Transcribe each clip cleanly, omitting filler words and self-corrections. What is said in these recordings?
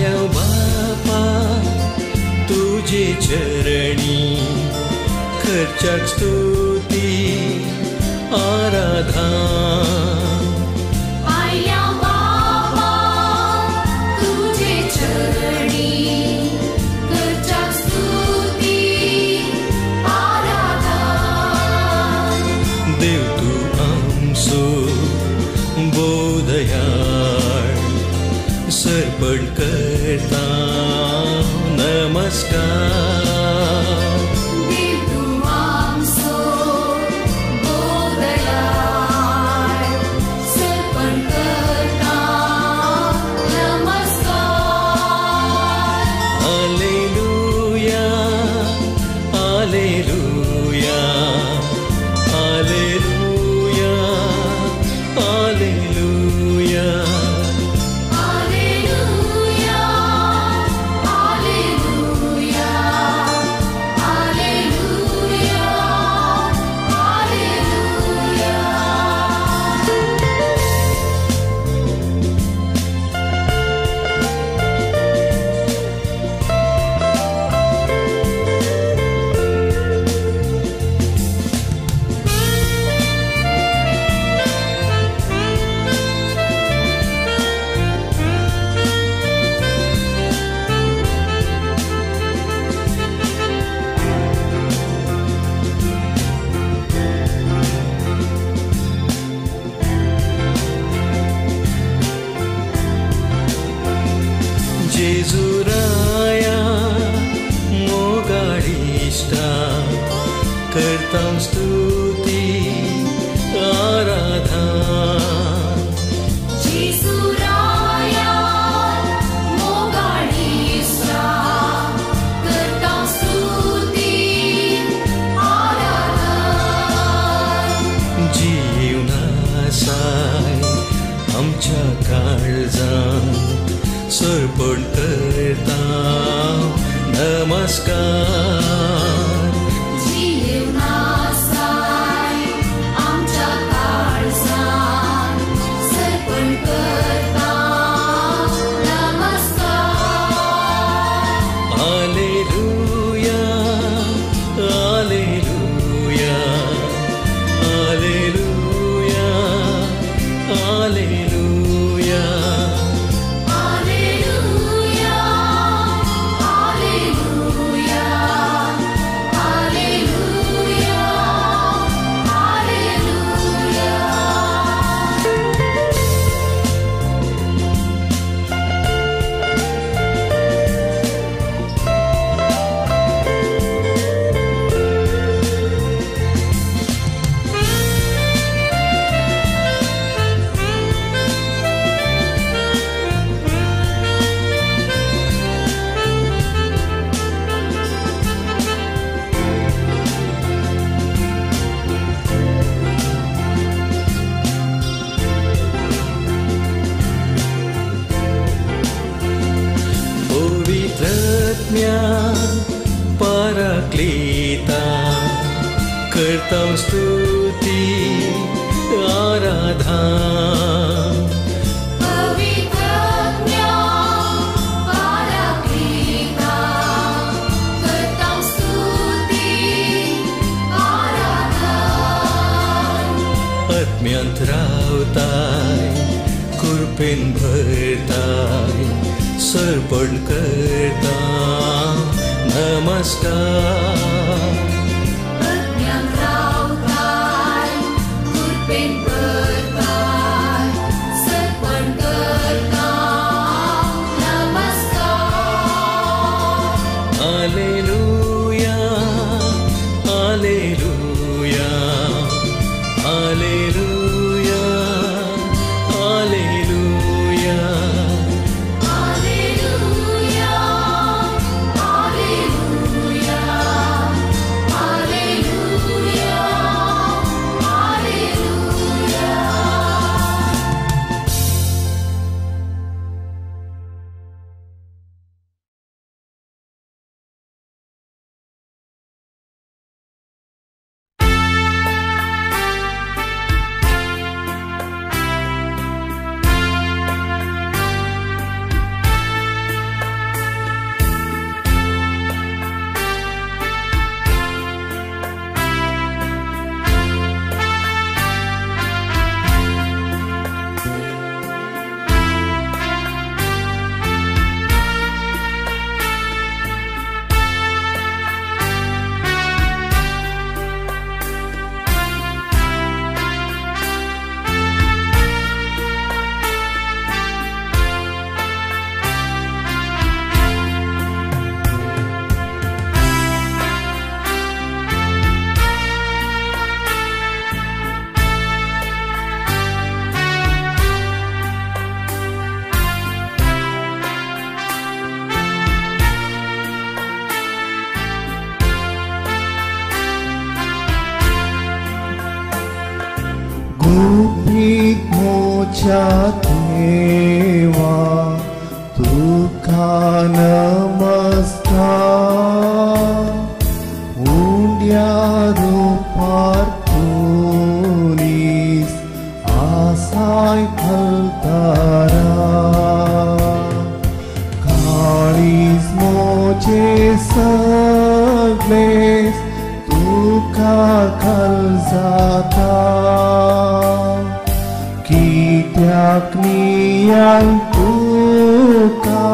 आया बापा तुझे चरणी खर्चाक स्तुती आराधना आया बापा तुझे चरणी खर्चाक स्तुती आराधना देव तू आमचो बोधयाळ सर्पण करता नमस्कार देव तू आमचो बोधयाळ सर्पण करता नमस्कार हालेलुया हालेलुया हालेलुया हालेलुया जेजुराया मोगाळिष्टा करता स्तुती आराधना जेजुराया मोगाळिष्टा करता स्तुती आराधना जीवनासाय आमच्या काळजांत सर्पण करता नमस्कार जीवनासाय आमच्या काळजांत सर्पण करता नमस्कार हालेलुया हालेलुया हालेलुया हालेलुया पराक्लीता करता स्तुती आराधना पवित्रज्ञा पराक्लीता करता स्तुती आराधना आत्म्यांत रावताय कृपेन भरताय सर्पण करता नमस्कार आत्म्यांत रावताय कृपेन भरताय सर्पण करता नमस्कार hallelujah hallelujah hallelujah hallelujah hallelujah hallelujah आमच्या देवा तुका नमस्कार उंड्या रूपार तुनीस आसाय घालतारा काळीज मोचे सगळेच तुका घाल जाता कित्याक नियान तुका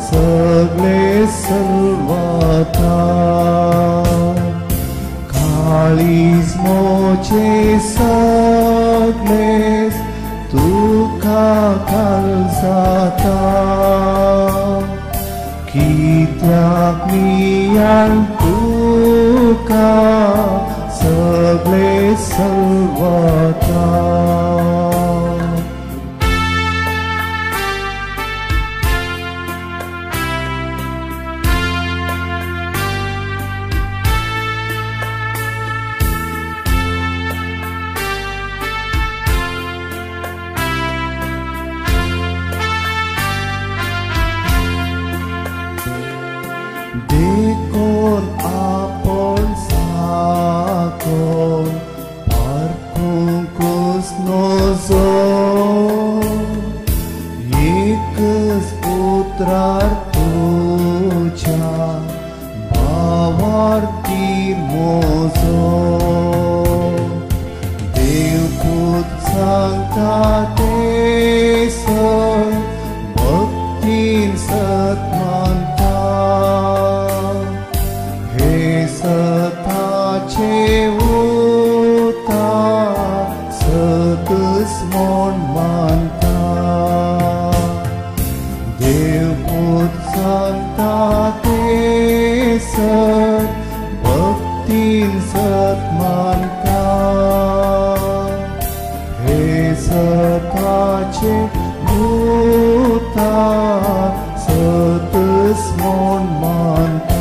सगळे सलवाता काळीज मोचे सगळेच तुका घाल जाता कित्याक नियान तुका सगळे सलवाता देखून आपण साकोन पारखुंकूच नजो एकच उतरार तुझ्या भावार तीर मोजो देवपूत सांगता ते सत भक्तीन सत मानता हे सताचे उतार सतच मन मानता देवपूत सांगता ते सत भक्तीन सत मानता हे सताचे उतार सतच मन मानता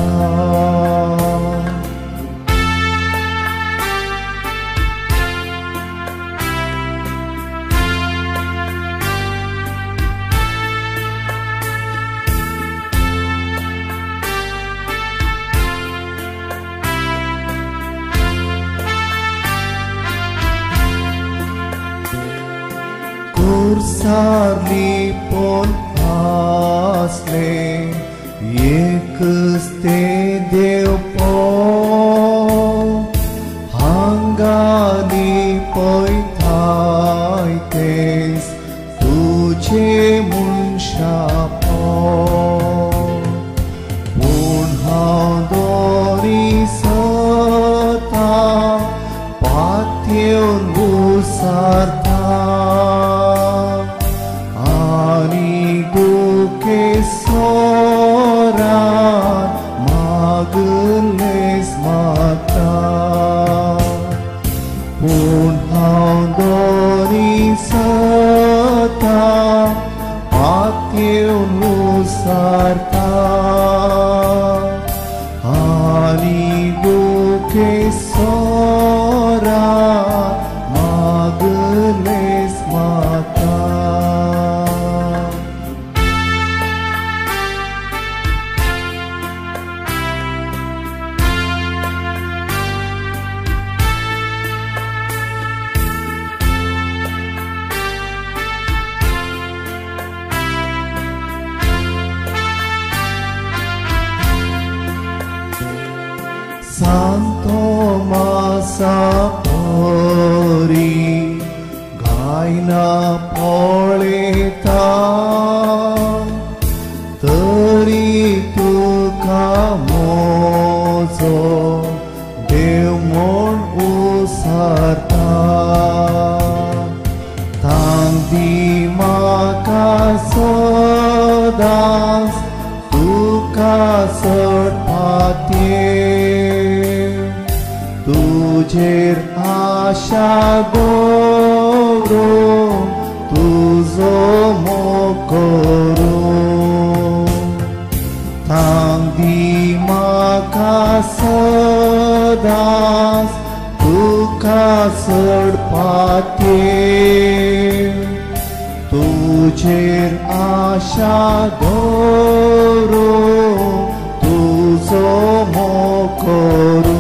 कुर्सारली पण आसले एकच ते देव हांगाली पळयताय तेच तुझे मनशा पूण हांव दोरी सता पातयेवन उसारता आनी दुखे सोरान मागलेस मागता पूण हांव दोरी सता पातयेवन उसारता आनी दुखे सोरान मागलेस मागता Santo Masa Pori Gaina Poleta Tari Tuka Mozo Dev Mon Usarta Tangdi Maka Sodas Tuka Sarpatye तुझेर आशा दवरो तुझो मोकोरो थांबी म्हाका सदांच तुका चड पातयेर आशा दवरून तुजो मोखरू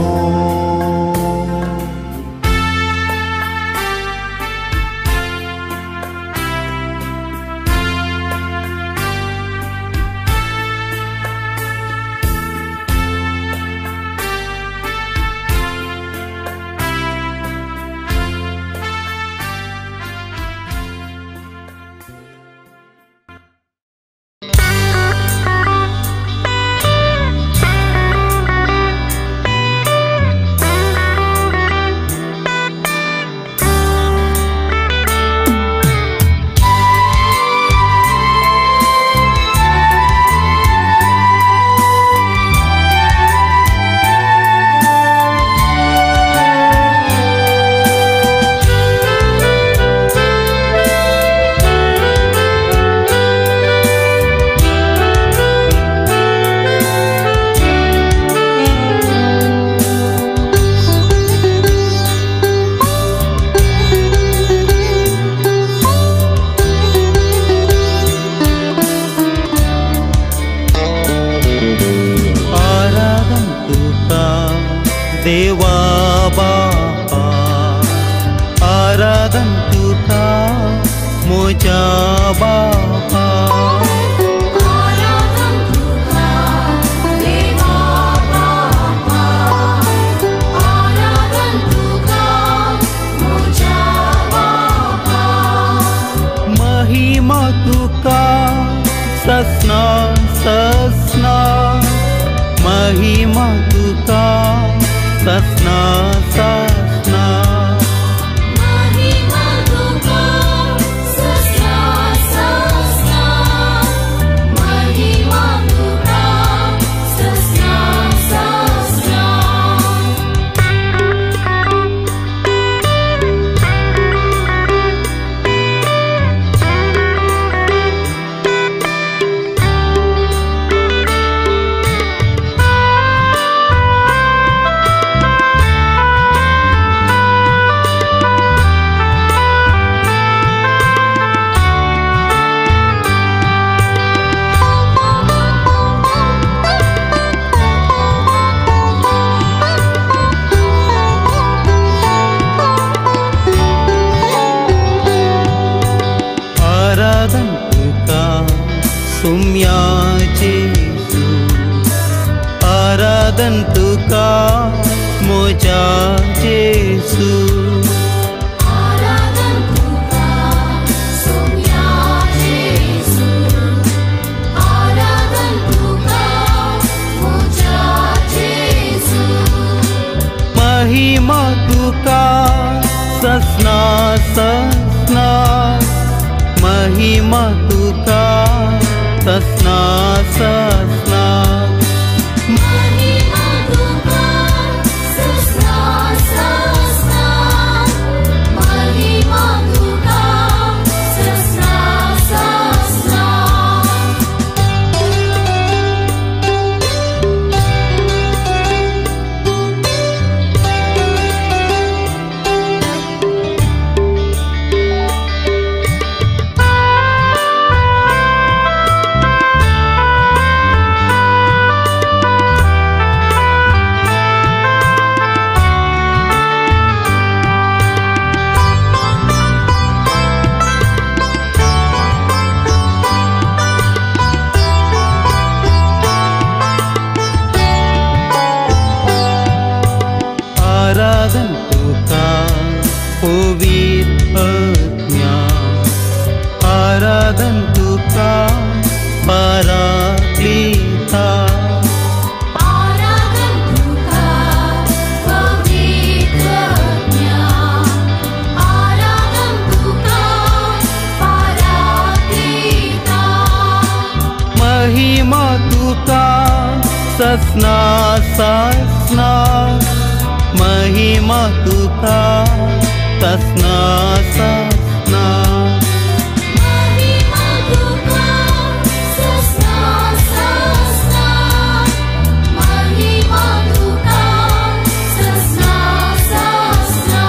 देवा बापा आराधन तुका मोजा बापा आराधन तुका देवा बापा आराधन तुका मोजा बापा महिमा तुका ससना ससना महिमा तुका ससना ससना महिमा तुका ससना ससना महिमा तुका ससना ससना आराधन तुका सुम्या जेसू आराधन तुका मोजा जेसू आराधन तुका सोम्या जेसू आराधन तुका मोजा जेसू महिमा तुका ससना ससना महिमा तुका ससना ससना महिमा तुका ससना ससना महिमा तुका ससना ससना आराधन तुका पवित्र ज्ञान आराधन तुका पराक्लिता आराधन तुका पवित्र ज्ञान आराधन तुका पराक्लिता महिमा तुका ससना ससना महिमा तुका ससना ससना महिमा तुका ससना ससना महिमा तुका ससना ससना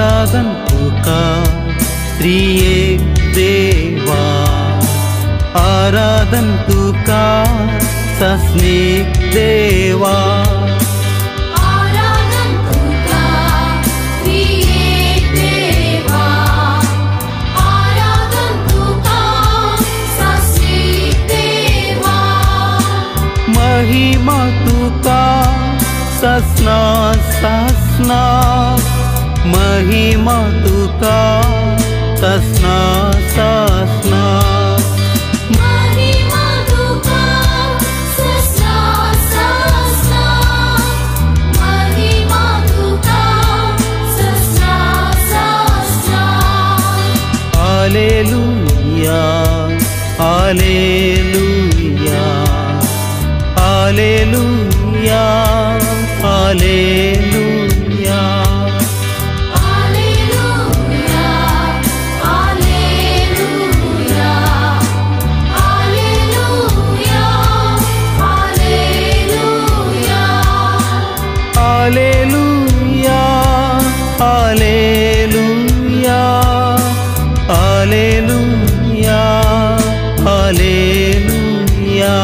आराधन तुका त्रिएक देवा, आराधन तुका सस्नेक देवा, आराधन तुका त्रिएक देवा, आराधन तुका सस्नेक देवा, महिमा तुका ससना ससना, महिमा तुका ससना ससना, महिमा तुका ससना ससना, महिमा तुका ससना ससना. Hallelujah hallelujah hallelujah hallelujah. Alleluia, Alleluia, Alleluia, Alleluia. Alleluia, Alleluia, Alleluia, Alleluia.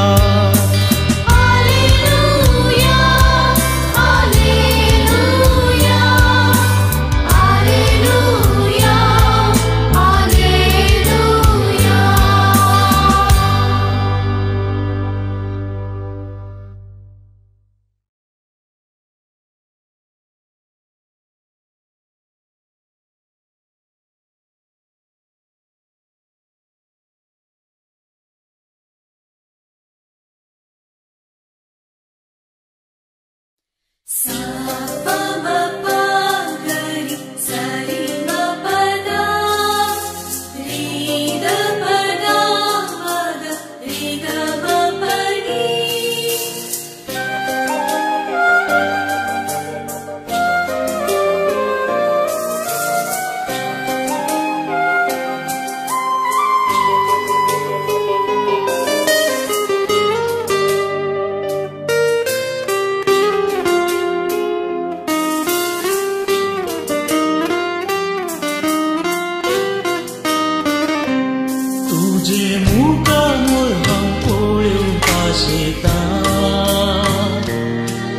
Alleluia, Alleluia, Sa pa ma pa ga ri sa ri ma pa da ri da pa da ma ga ri ga ma pa ni. तुझे मुका मुळहां पळोवन काशेता,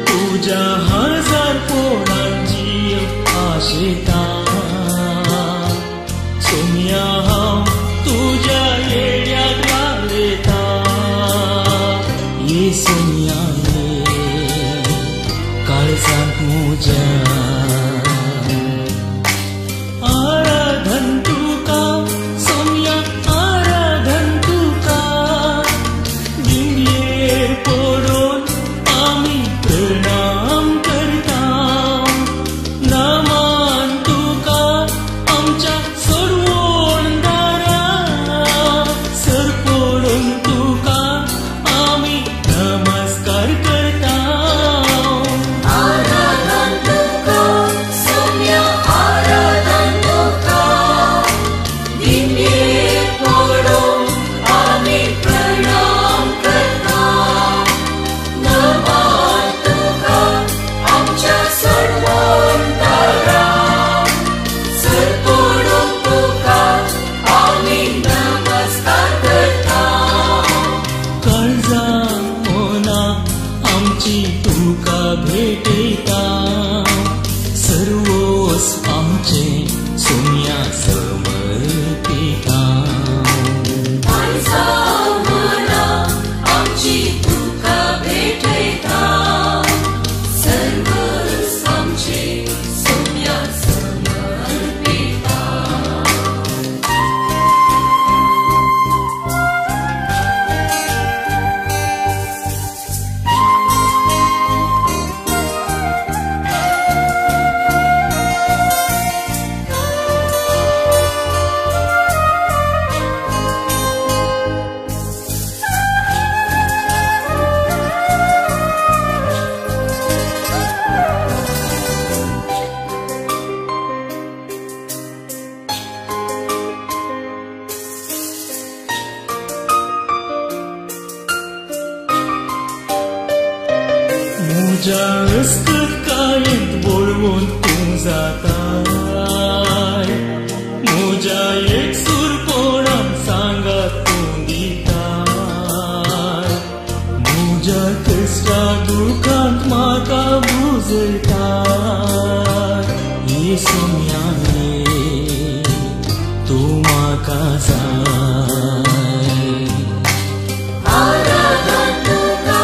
तुझ्या हजार पोळांची आशेता. सोम्या हांव तुझ्या येड्याक लागलेता, ये सोम्या ये काळजांत म्हज्या. आराधन तुका सोम्या, आराधन तुका दिंडयेर पडून आमी प्रणाम करता. नामान तुका आमच्या सोडवणदारा, सर पडून तुका आमी नमस्कार करता. Aradhan tuka, Soumya Aradhan tuka, Dimye podum Ami pranam karta. Naman tuka, Amcha sarvantara, Sar podum tuka, Ami namaskar karta. काळजा मोना आमची तुका भेटयता, सर्वोस आमचे सोम्या समर्पिता. काळजा मना आमची तुका भेटयता, सर्वस आमचे सोम्या समर्पिता. तुझ्या अस्कत कायेंत बोळवून तूं जाता. उजळटात येसुयाने तू म्हाका जाय आराधन तुका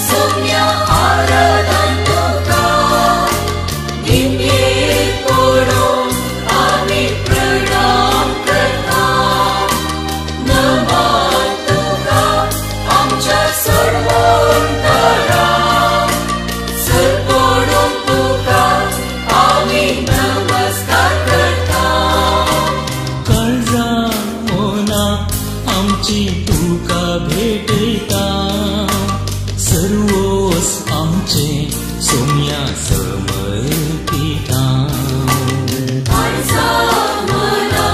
सोम्या आराधन तुका निमयेक पडून आमी प्रणाम करता नमन तुका आमच्या सर्वोंतरांत सर पडून तुका आमी नमस्कार करता काळजा मोना आमची तुका भेटयता सर्वोस आमचे सोम्या समर्पिता काळजा मना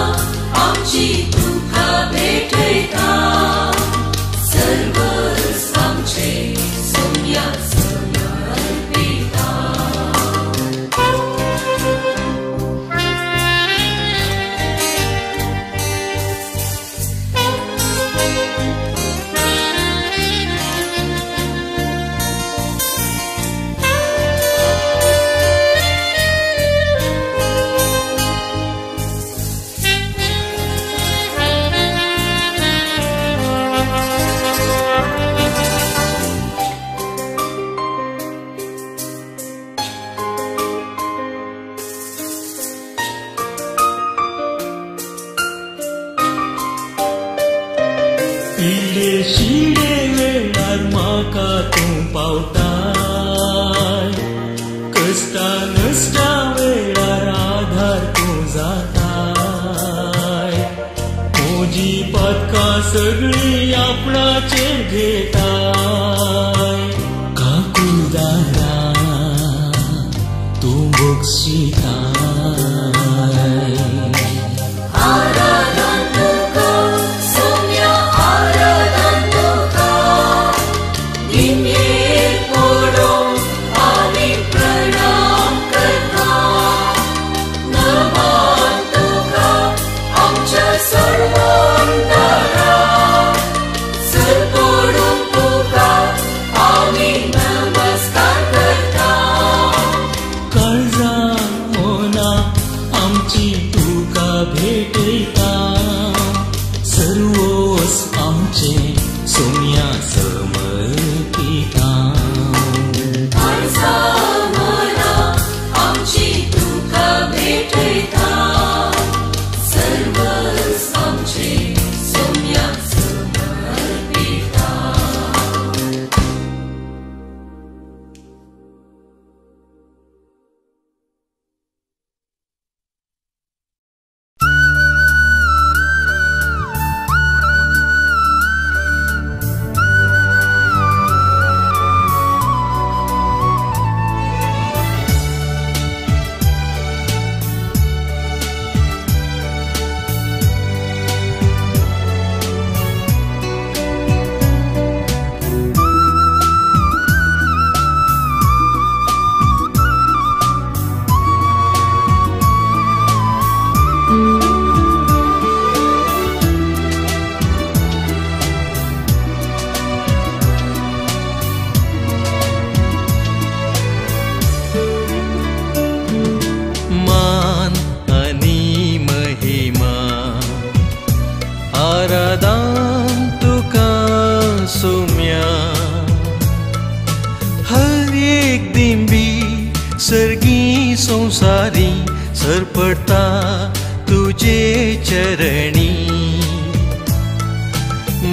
आमची तुका भेटयता सर्वस आमचे सोम्या समर्पिता पिडे शिडे वेळार म्हाका तूं पावताय कश्टा नश्टा वेळार आधार तूं जाताय म्हजी पदकां सगळीं आपणाचेर घेताय काकुळदारा तूं बक्षिताय आराधन तुका सोम्या आराधन तुका निमयेक पडून आमी प्रणाम करता नमन तुका आमच्या सर्वोंतरांत सर पडून तुका आमी नमस्कार करता काळजा मोना आमची तुका भेटयता सर्वोस आमचे सोम्या समर्पिता काळजा मना आमची तुका भेटयता सर्वस आमचे सोम्या समर्पिता मान आणि महिमा आराधन तुका सोम्या हर एक दिंबी सर्गी संसारी सरपडता तुझे चरणी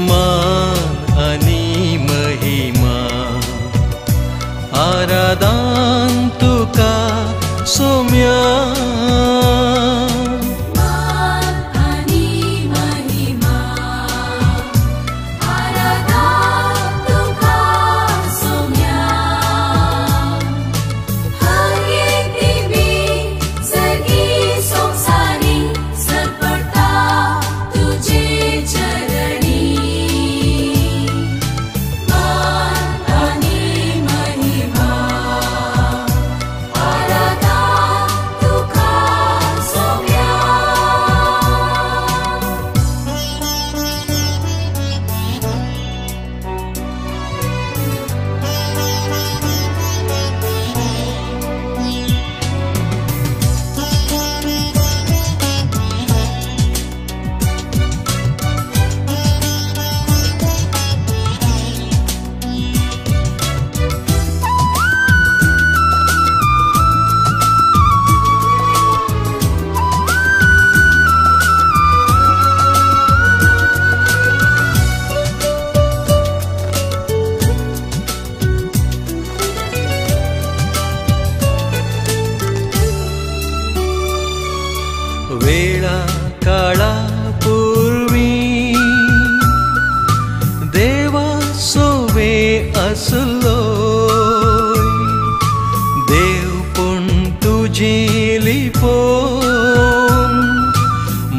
मान आणि महिमा आराधन तुका सोम्या मान आणि महिमा आराधन तुका सोम्या हर एक दिंबी सर्गी संसारी सरपडता तुझे चरणी मान आणि महिमा आराधन तुका वेळा काळा पूर्वी देवा सोवे असलो देव पण तुझी लिपोन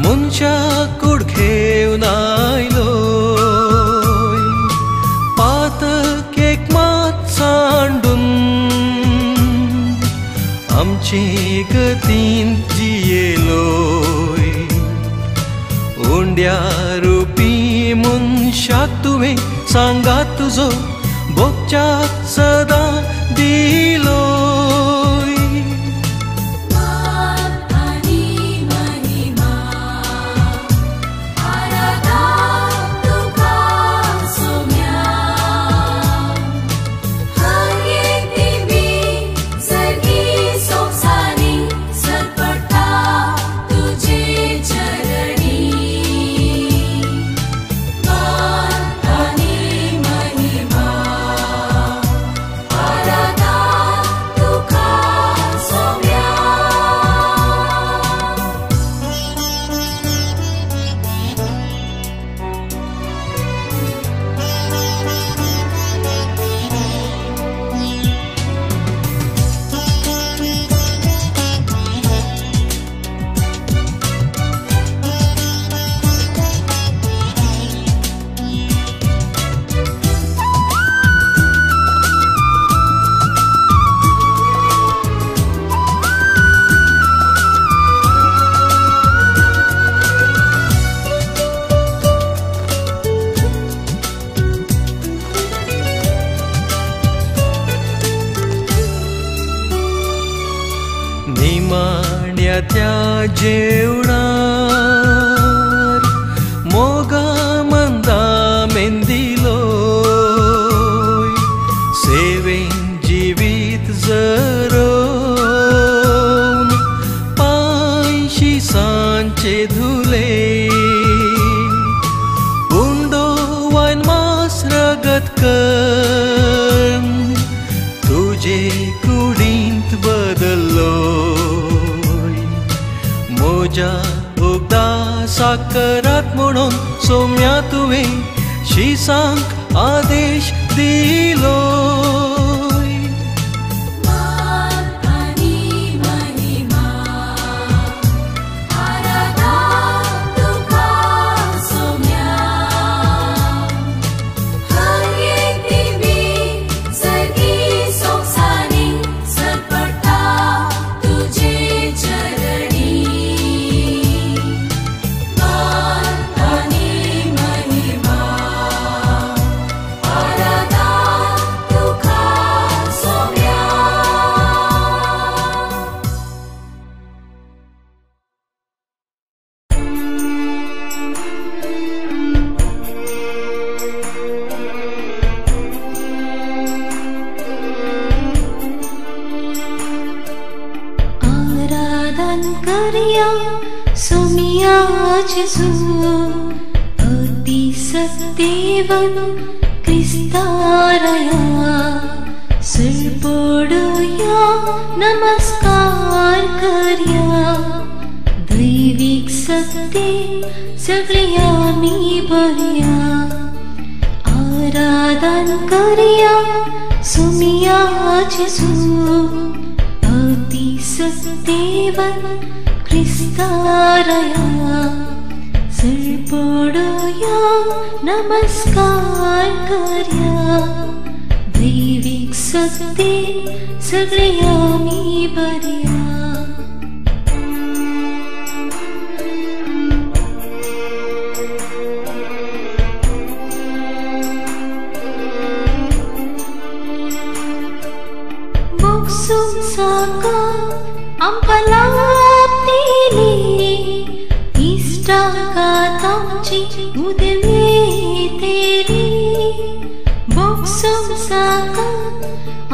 मुनच्या कुडखेव नायलो पातकेक मात सांडून आमची गतीन जियेलोय उंड्या रुपी मनशाक तुवें सांगा तुजो भोगच्याक सदां दिलोय निमाण्या त्या जेवणार मोगा मंदा मेंदिलोय सेवेन जिवीत जरोवन पांयशी सांचे धुले उंडो वायन मास रगत कर तुझे कुडींत बदल्लोय मोजा भोगदा साकरात म्हणून सोम्या तुवें शिसांक आदेश दिलोय अति सत्यवन क्रिस्तारया सिरपोडया नमस्कार करया दैविक सत्य सगळे आमी बरया आराधन करया सुमिया जेसू अति सत्यवन क्रिस्तारया सिरपोडया नमस्कार करया दैविक सत्य सगळे आमी बरया बोक्सुम साका आमकां इष्टाघातांची उदमे तेरी बोक्सुम साका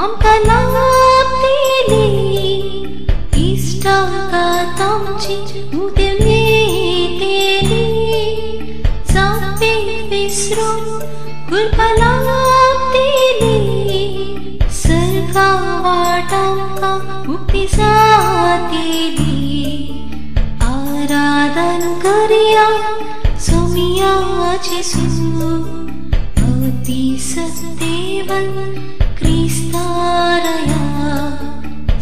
आमकां लाभली इष्टाघातांची उदमे तेरी जापे विसरून कृपा लाभली सर्गा वाटांका मुक्ती जातेली आरा करिया सोमिया जेसू अति सत्तेवन क्रिस्तारया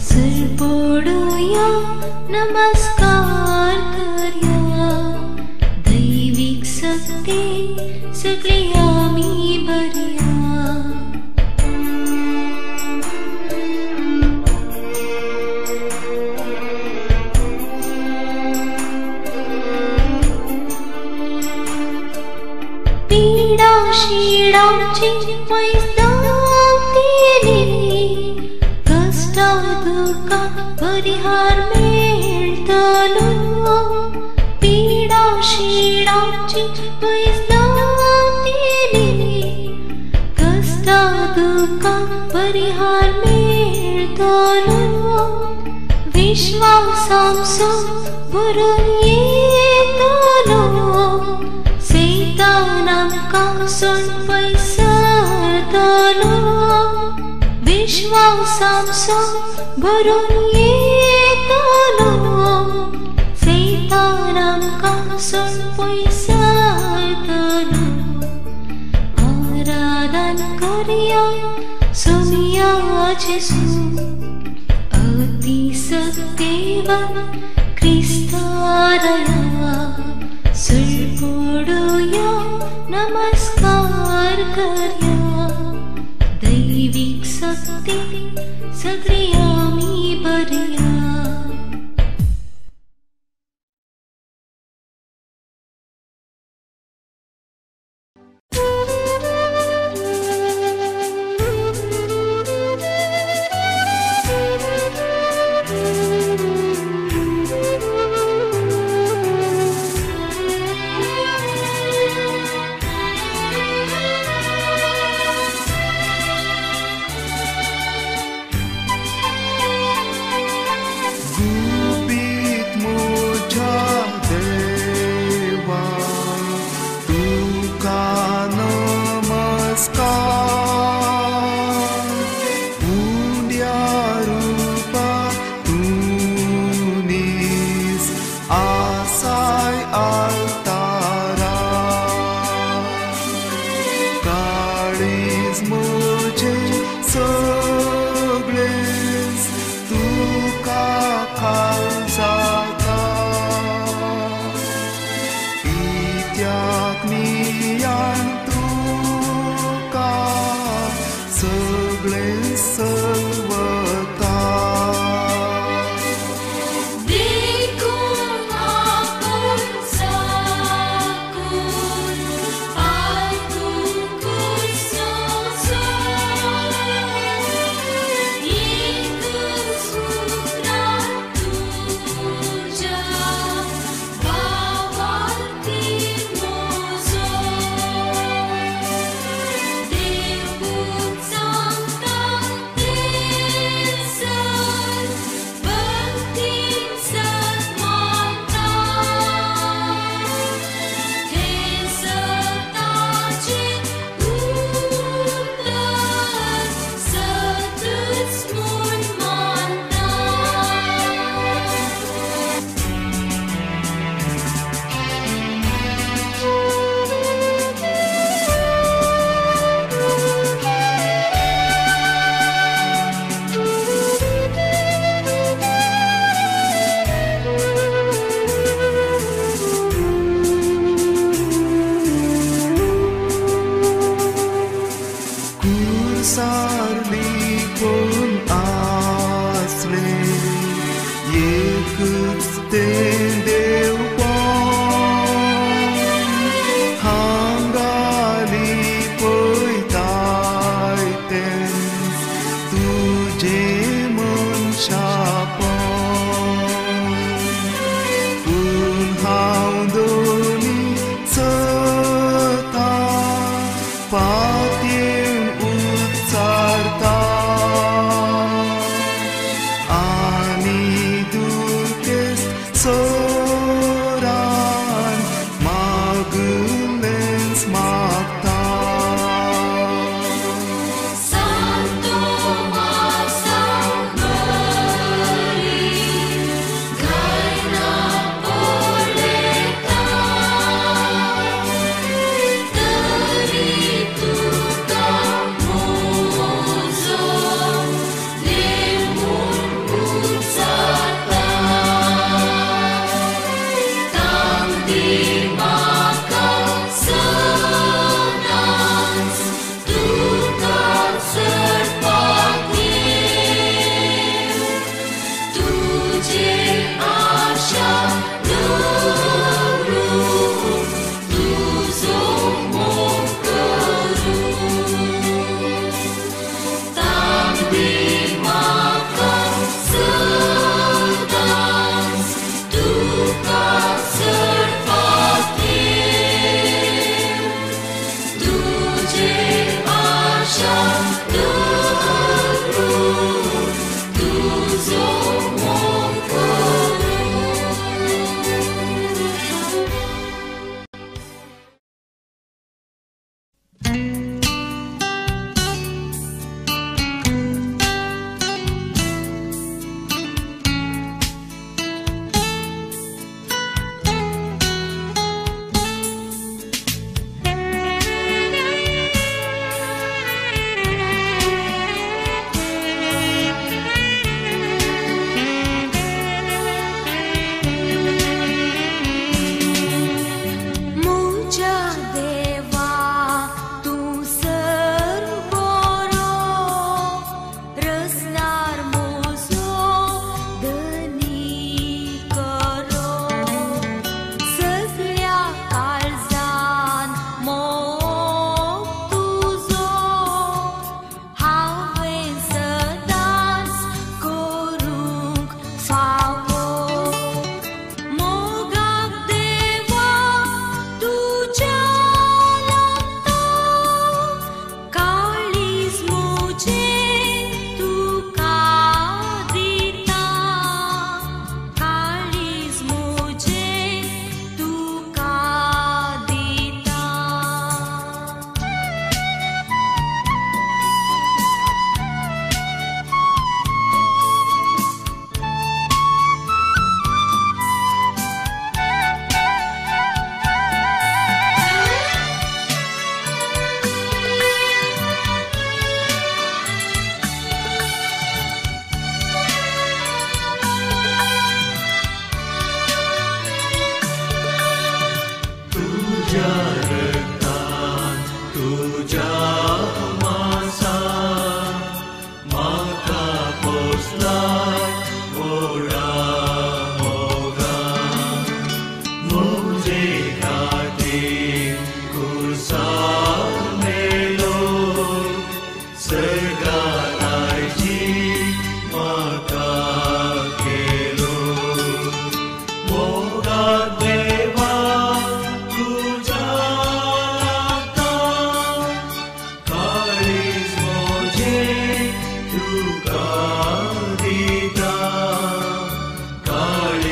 सर्पोडूया नमस्कार कर्या दैविक सत्ते सगळे आम्ही बर्या पीडा शिडाची वैद्यम तिने कष्ट दुःख परिहार मेळतलो पीडा शिडाची वैद्यम तिने कष्ट दुःख परिहार मेळतलो विश्वासांसो भरून येतलो सैतानांकासून पयसरतलो विश्वासांसो भरून येतलो सैतानांकासून पयसरतलो आराधन करया सोमिया जेसू अति सत्तेवन क्रिस्तारया सर्पोडूया नमस्कार कर्या दैविक सत्ते सगळे आम्ही बर्या So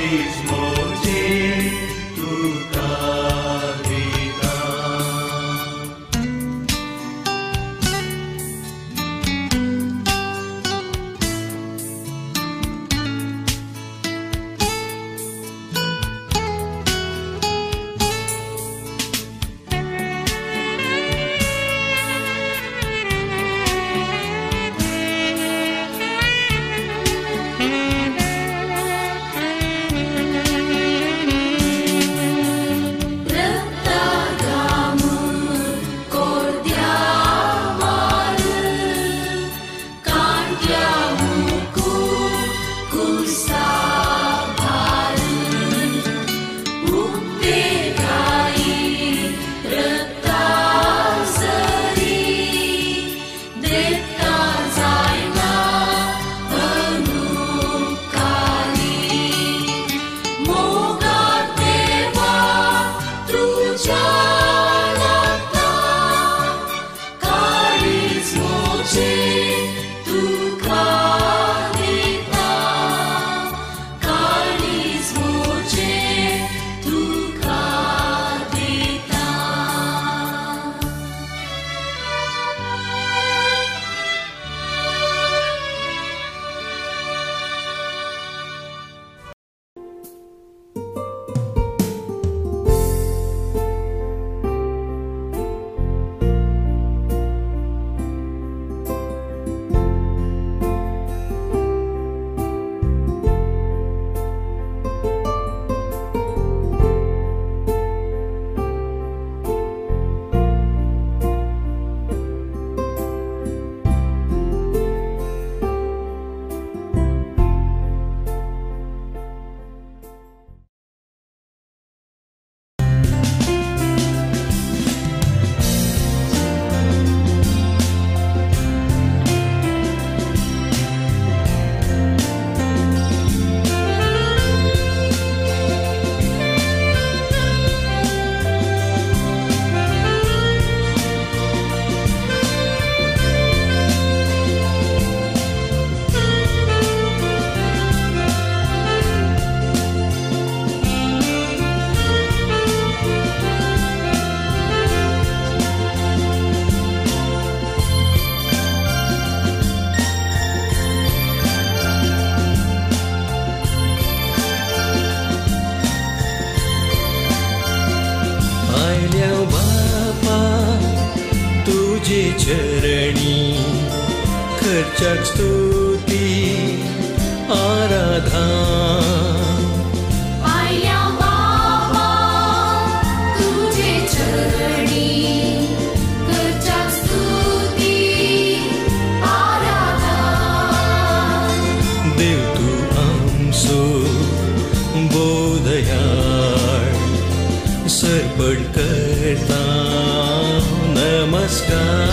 काळीज मोजे तुका दिता. चरणी खर्चाक स्तुती आराधना. आयल्या बाबा तुझे चरणी खर्चाक स्तुती आराधना. देव तू आमचो बोधयाळ सरपण करता नमस्कार.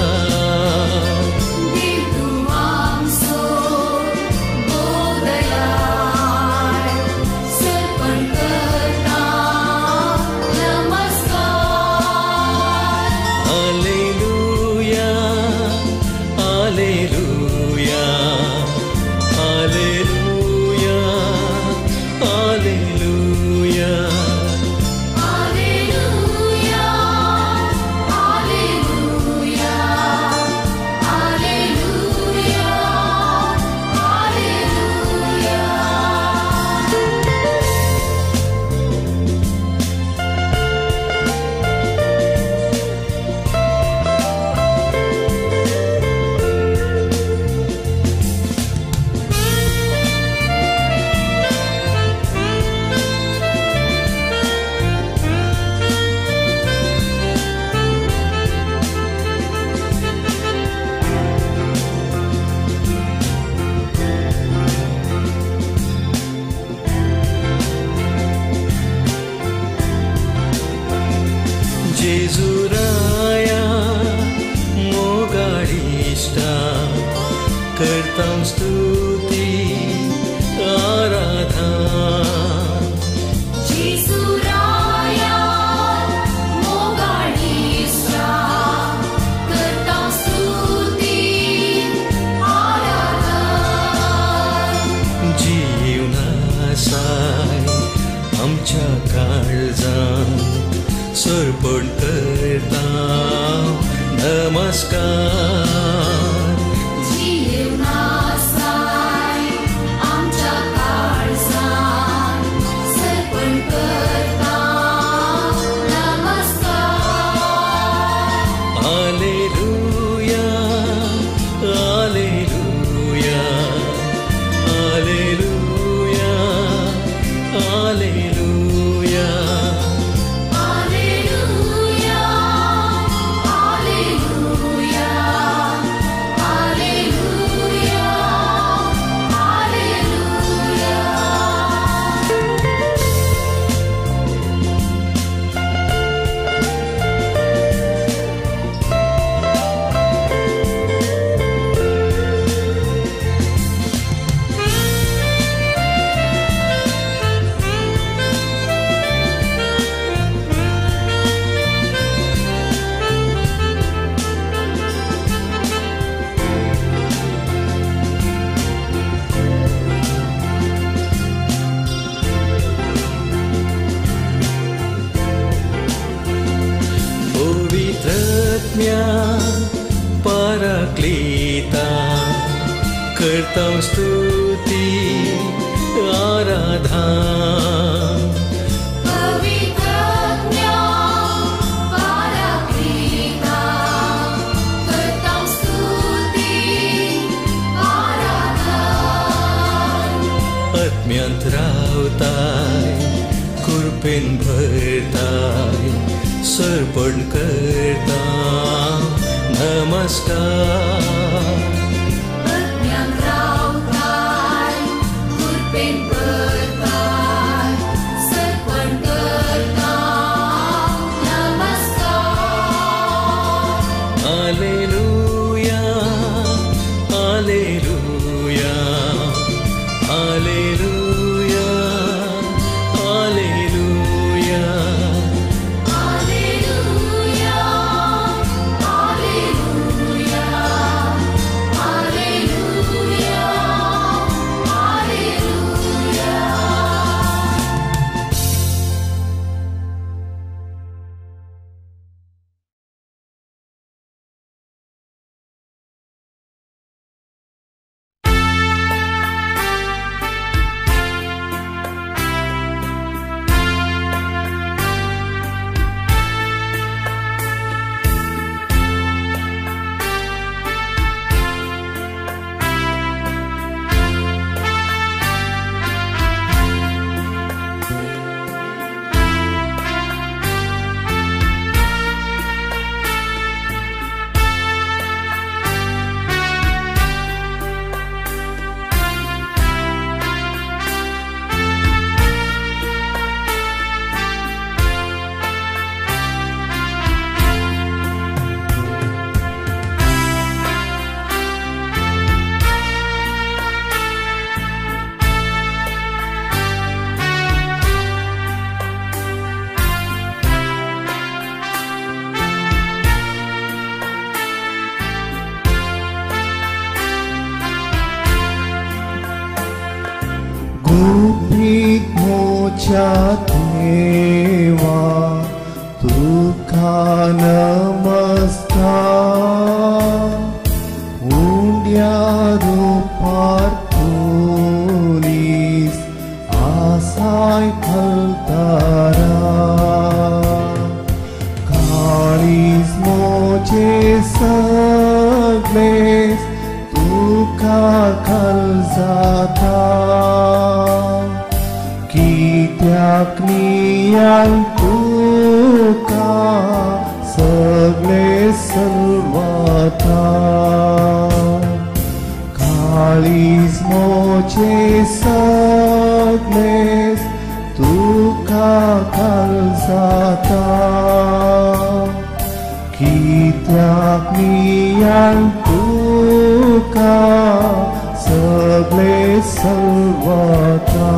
जेजुराया मोगाळिष्टा करतां स्तुती आराधना. जेजुराया मोगाळिष्टा करतां स्तुती आराधना. जीवनासाय आमच्या काळजान सरपण करता नमस्कार जीवनासाय आमच्या काळजान सरपण करता नमस्कार hallelujah hallelujah hallelujah hallelujah Alleluia, Alleluia, Alleluia, पवित्रज्ञा पराक्लीता करता स्तुति आराधना पवित्रज्ञा पराक्लीता करता स्तुति आराधना आत्म्यांत रावताय कृपेन भरताय सरपण करता नमस्कार आत्म्यांत रावताय कृपेन भरताय सरपण करता नमस्कार hallelujah hallelujah hallelujah hallelujah Alleluia, Alleluia, Alleluia, Alleluia. गुपित मोच्या देवा तुका नमस्कार उंड्या रूपार पोलीस आसाय फलतारा काळीज मोचे सगळेस तुका कळजाता कित्याक नियान तुका सगळे सर्वता काळीज मोचे सगळेस तुका कळजाता कित्याक नियान तुका सगळे सर्वता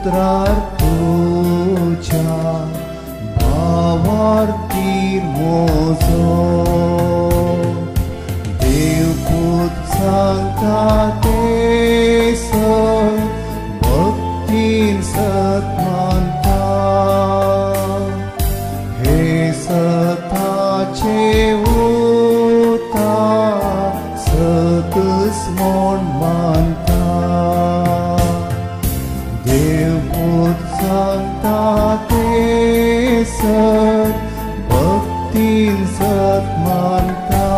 पुत्रार तुझ्या भावार्थी मोजो देवपूत सांगता ते सर भक्तीन सत्मानता हे सताचे उतार सतस मोन मानता देवपूत सांगता ते सर भक्तीन सत्मानता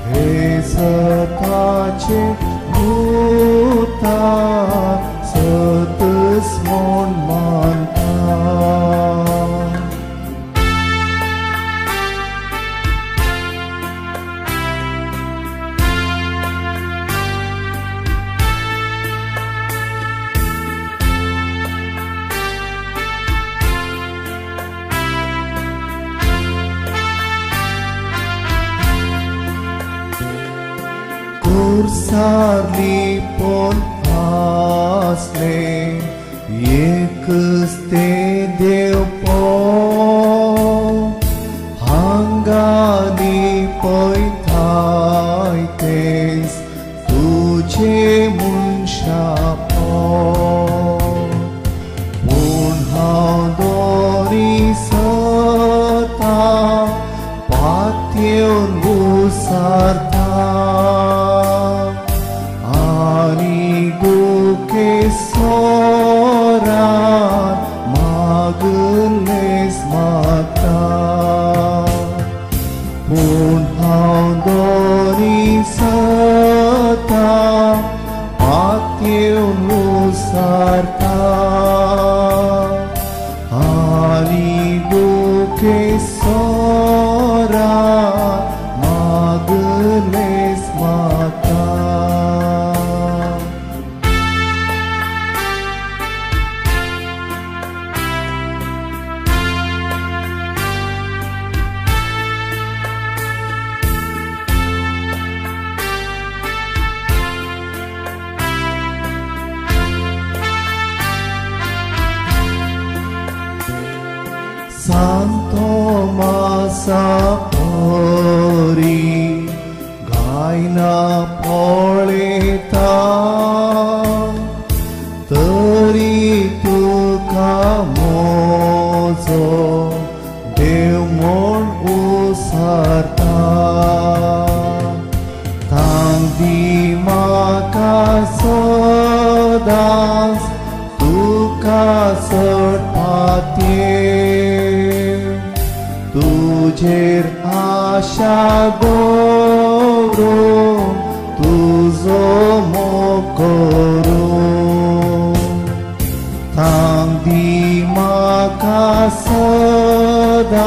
हे सताचे उतार सतस मोन मानता Kursarli pon asle एकच ते देव पो हांगानी पैथाय तेस तुझे मुनशा पो पूण हांव दोरी सता पातयेवन घुसारता आनी गुके सोरान मागलेस म्हाका पूण हांव दोरी सता पातयेवन घुसारता आनी गुके सोरान मागलेस म्हाका Santo Masa Pori Gaina Poleta Tari Tuka Mozo Devmon Usarta Tangdi Maka Sodas Tuka Serpatye तुझेर आशा दवरो तुझो मोकोरो थांबी म्हाका सदांच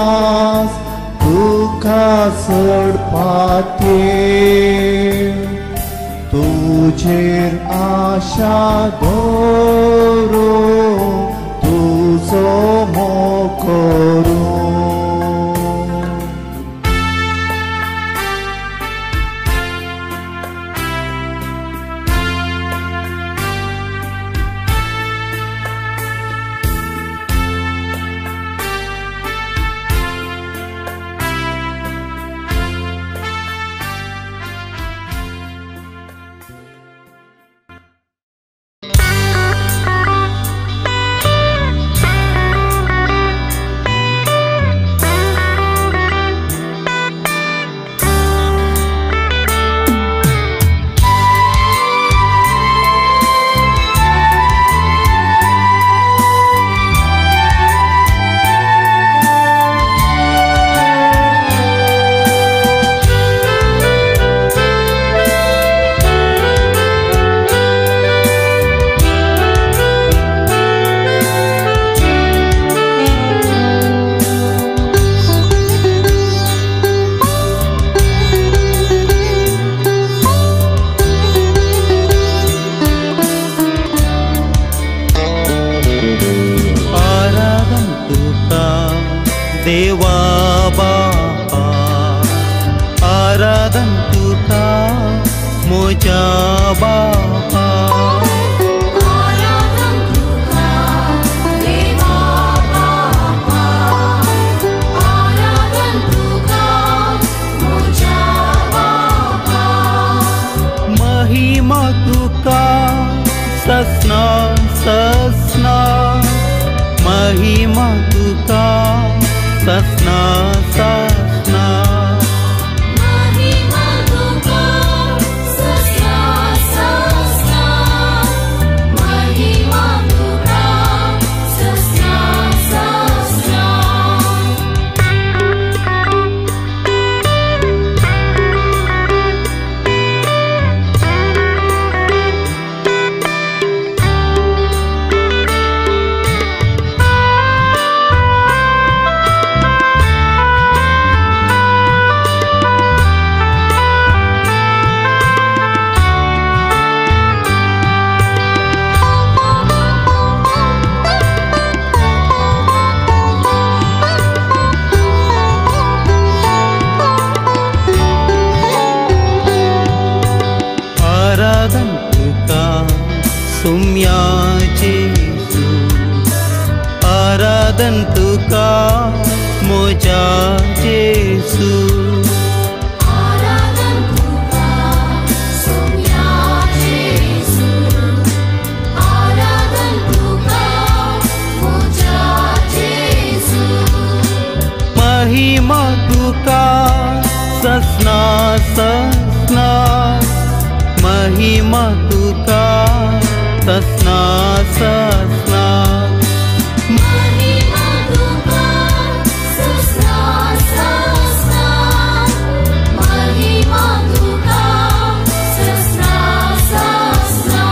तुका सडपाते तुझेर आशा दवरो तुझो मोकोरो देवा बापा आराधन तुका मोजा बापा आराधन महिमा तुका ससना ससना महिमा तुका ससना ससना महिमा तुका ससना ससना महिमा तुका ससना ससना आराधन तुका सुम्या जेसू आराधन तुका मोजा जेसू आराधन तुका सोम्या जेसू आराधन तुका मोजा जेसू महिमा तुका ससना ससना महिमा तुका ससना ससना महिमा तुका ससना ससना महिमा तुका ससना ससना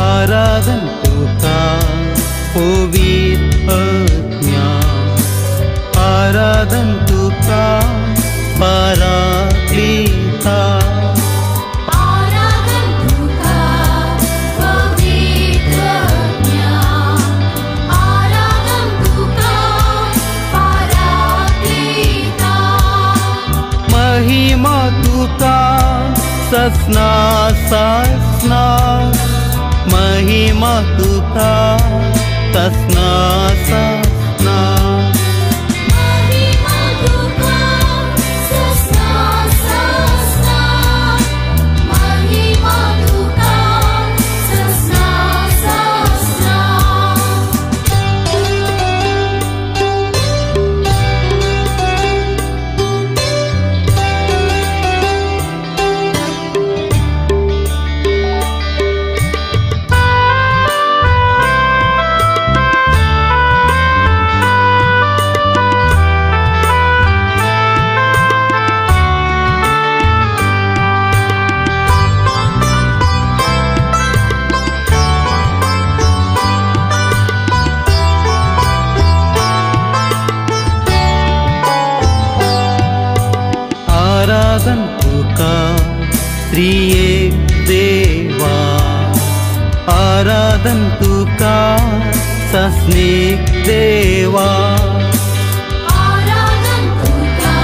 आराधन तुका पवित्र आत्म्या आराधन तुका पराक्लिता आराधन तुका पवित्र आत्म्या आराधन तुका पराक्लिता महिमा तुका ससना ससना महिमा तुका ससना ससना महिमा तुका ससना ससना महिमा तुका ससना ससना आराधन तुका त्रिएक देवा आराधन तुका सस्नेक देवा आराधन तुका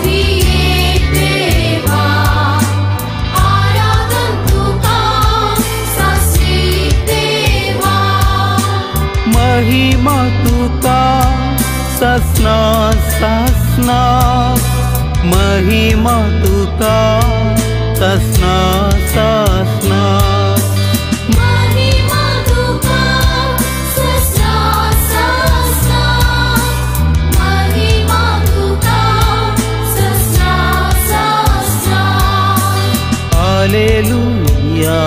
त्रिएक देवा आराधन तुका सस्नेक देवा महिमा तुका ससना ससना महिमा तुका ससना ससना महिमा तुका ससना ससना महिमा तुका ससना ससना hallelujah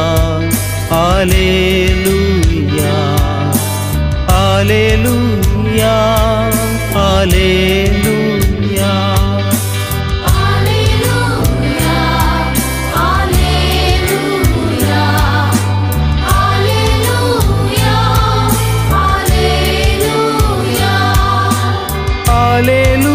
hallelujah hallelujah hallelujah hallelujah hallelujah hallelujah hallelujah hallelujah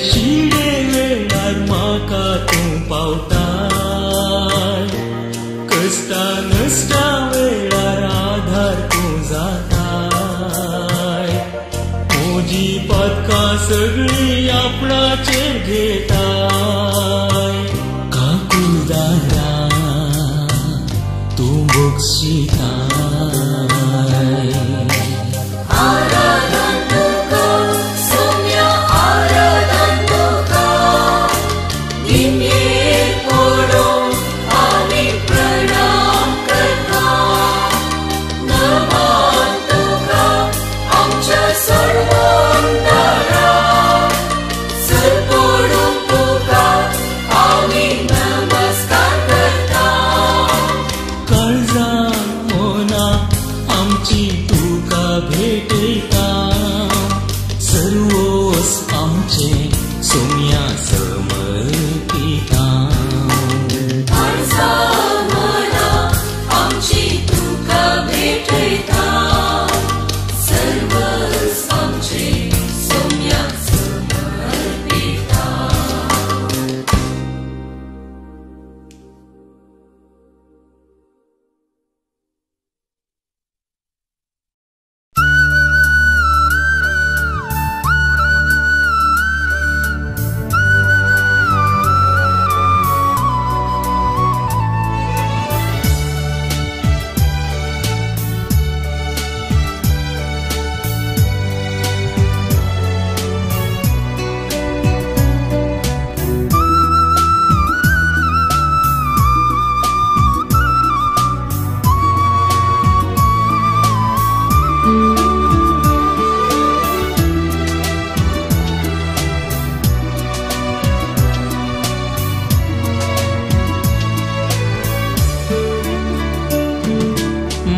शिडे वेळार म्हाका तूं पावताय नसता नसता वेळार आधार तुझा काय तुझी पदकां सगळी आपणाचेर घेताय काकुदारा तूं बक्षिताय आराधन तुका सौम्या आराधन तुका निमयेर पडून आमी प्रणाम करता नमन तुका आमच्या सर्वांतरा सर पडून तुका आमी नमस्कार करता काळजां मोना आमची तुका भेटयता सर्वोस आमचे सोम्या समर्पिता काळजा मना आमची तुका भेटयता सर्वस आमचे सोम्या समर्पिता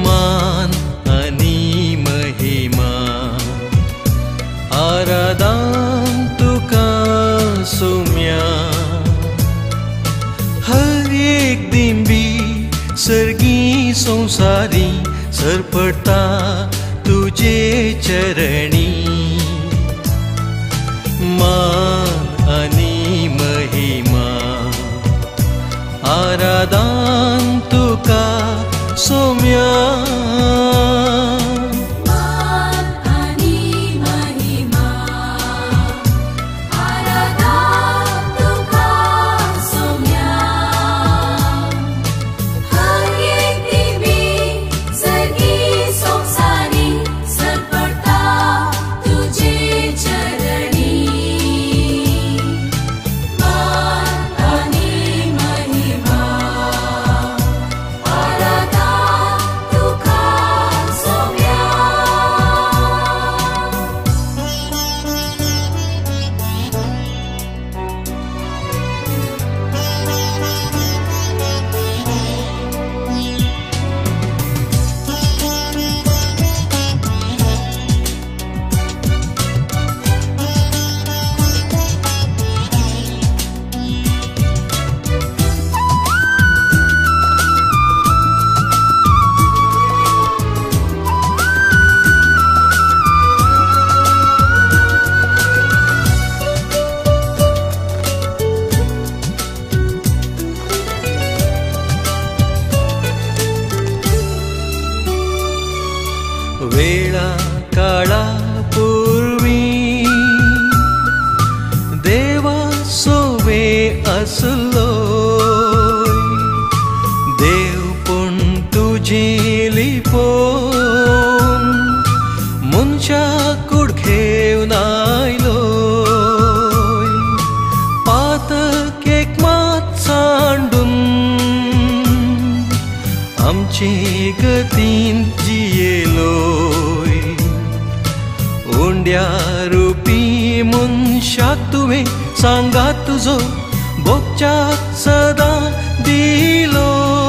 मान आणि महिमा आराधन तुका सोम्या हर एक दिंबी सर्गी संसारी सरपडता तुझे चरणी मान आणि महिमा आराधन तुका सोम्या मान आणि महिमा आराधन तुका सोम्या हर एक दिवी सर्गी संसारी सरपडता तुझे चरणी मान आणि महिमा वेळा काळा पूर्वी देवा सोवे असलो देव पण तुझे लिपोन मनशा कुडखेवन आयलो पातकेक मात सांडून आमचे गतीन जियेलोय ओंड्या रुपी मनशाक तुवें सांगात तुजो भोगच्याक सदां दिलोय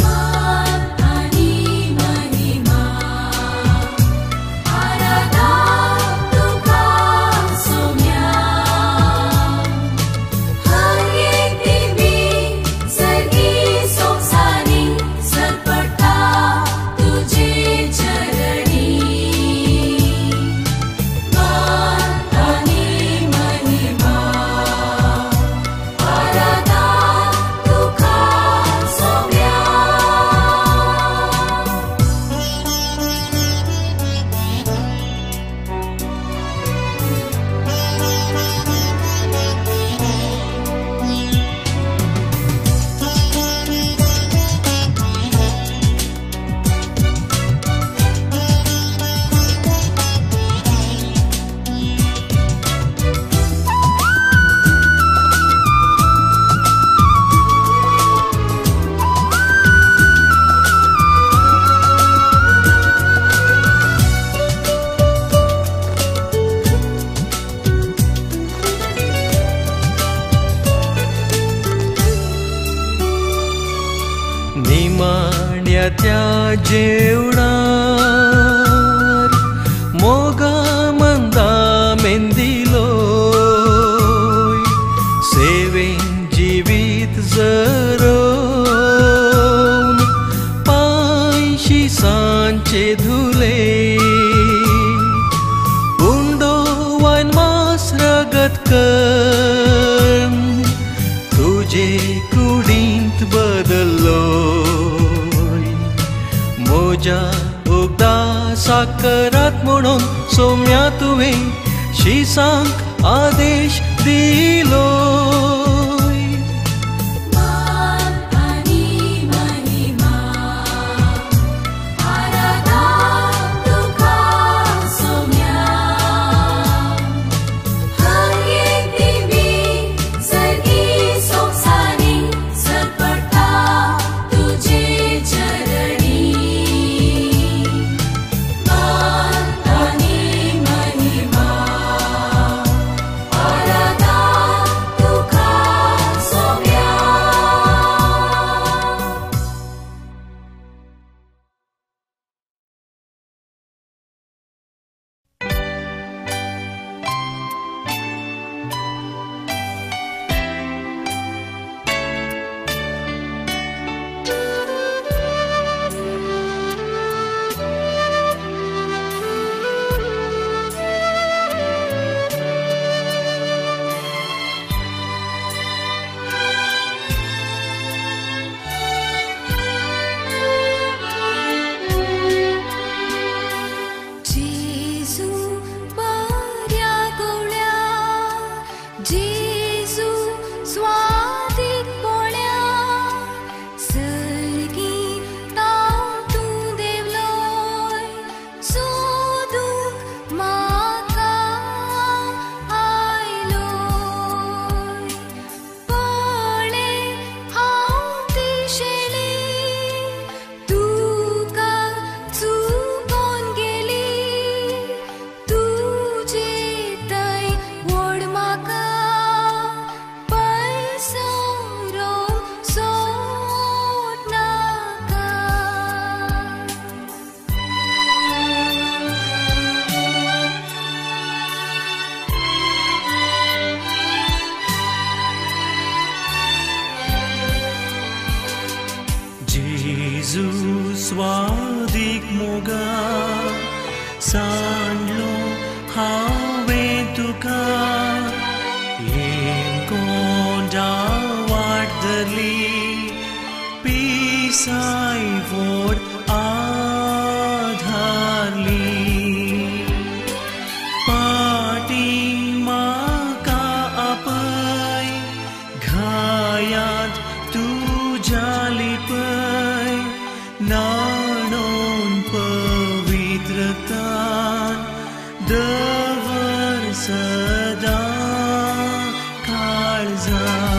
मान आणि महिमा आराधन तुका सोम्या हर एक दिवी सर्गी संसारी सरपडता तुझे चरणी मान आणि महिमा आराधन निमाण्या त्या जेवणार मोगा मंदा मेंदिलोय सेवेन जिवीत जरोवन पांयशी सांचे धुले उंडो वाइन मास रगत कन तुझे कुडींत बदल्लोय मोजा उगदा साकरात म्हणून सोम्या तुवें शिसांक आदेश दिलोय मान आनी महिमा आराधा तुका सोम्या हर एक दिवी सर्गी सोंसारी सरपटा तुझे चरणी मान आनी महिमा आराधा तुका सोम्या जेजू बऱ्या गोळ्या जेजू स्वादीक पोळ्या सर्गी ताव तूं देवलोय सोदूंक म्हाका आयलोय पळे हांव दिशेली तुका चुकोन गेली तुजे थंय व्हड म्हाका पयसोरोंक सोदनाका जेजू स्वादीक मोगा सांडलो हांवें तुका कोंडा वाट धरली पिसाय व्हड आधारली पाटी म्हाका आपय घायांत तुज्या लिपय नाणोन पवित्रतान दवर सदां काळजांत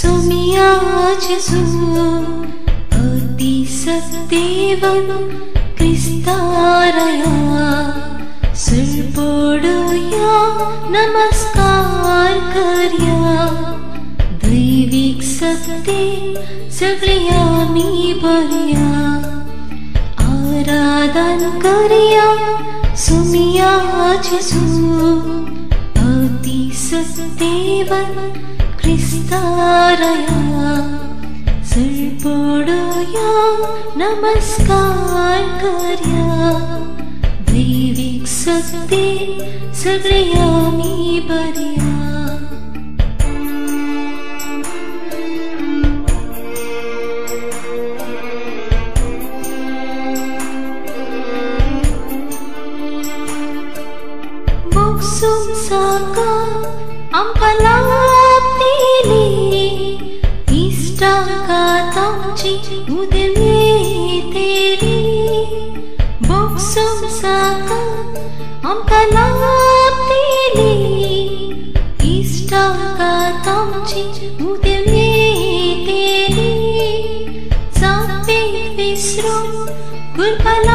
सुमिया जेजू अति सत्तेवन क्रिस्तारया सरपडया नमस्कार करया दैविक सत्ते सगळ्या मी बरया आराधन करया सुमिया जेजू अति सत्तेवन क्रिस्तारया सरपडया नमस्कार करया दैविक सत्ते सगळ्या मी बरया बुक्सुम साका आमकालापलेली इष्टाघातांची उदमेतेली बुक्सुम साका आमकालापलेली इष्टाघातांची उदमेतेली जापे विसरून कुर्बालापलेली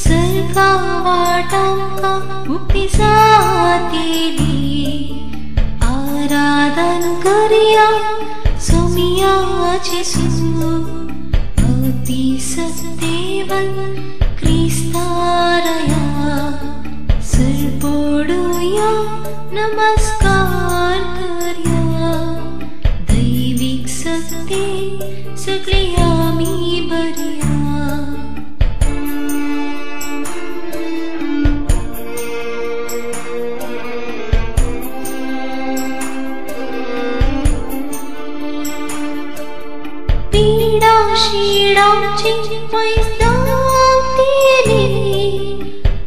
सरका वाटांका मुक्ती जातेली आराधन करया सुमिया जेजू अति सत्तेवन क्रिस्तारया सरपडया नमस्कार करया दैविक सत्ते सगळ्या मी बरया पीडा शीडांची पैजातेली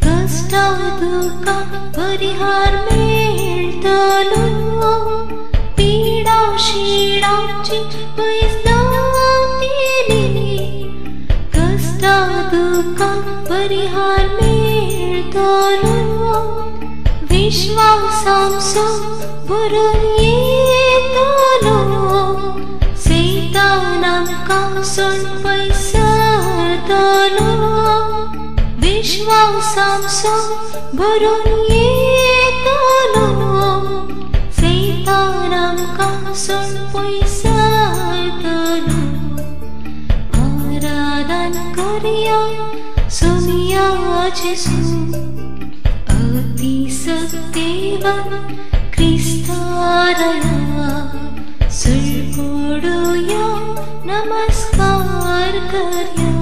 कष्टा दुःखा परिहार मेळटलो पीडा शीडांची पैजातेली कष्टा दुःखा परिहार मेळटलो विश्वासांचो भरून येतलो सैतानांकां सोड पयसरतलो विश्वासांचो भरून येतलो सैतानांकां सोड पयसरतलो आराधन करया सुमिया जेजू अति सत्तेवन क्रिस्तारया सरपडया नमस्कार करया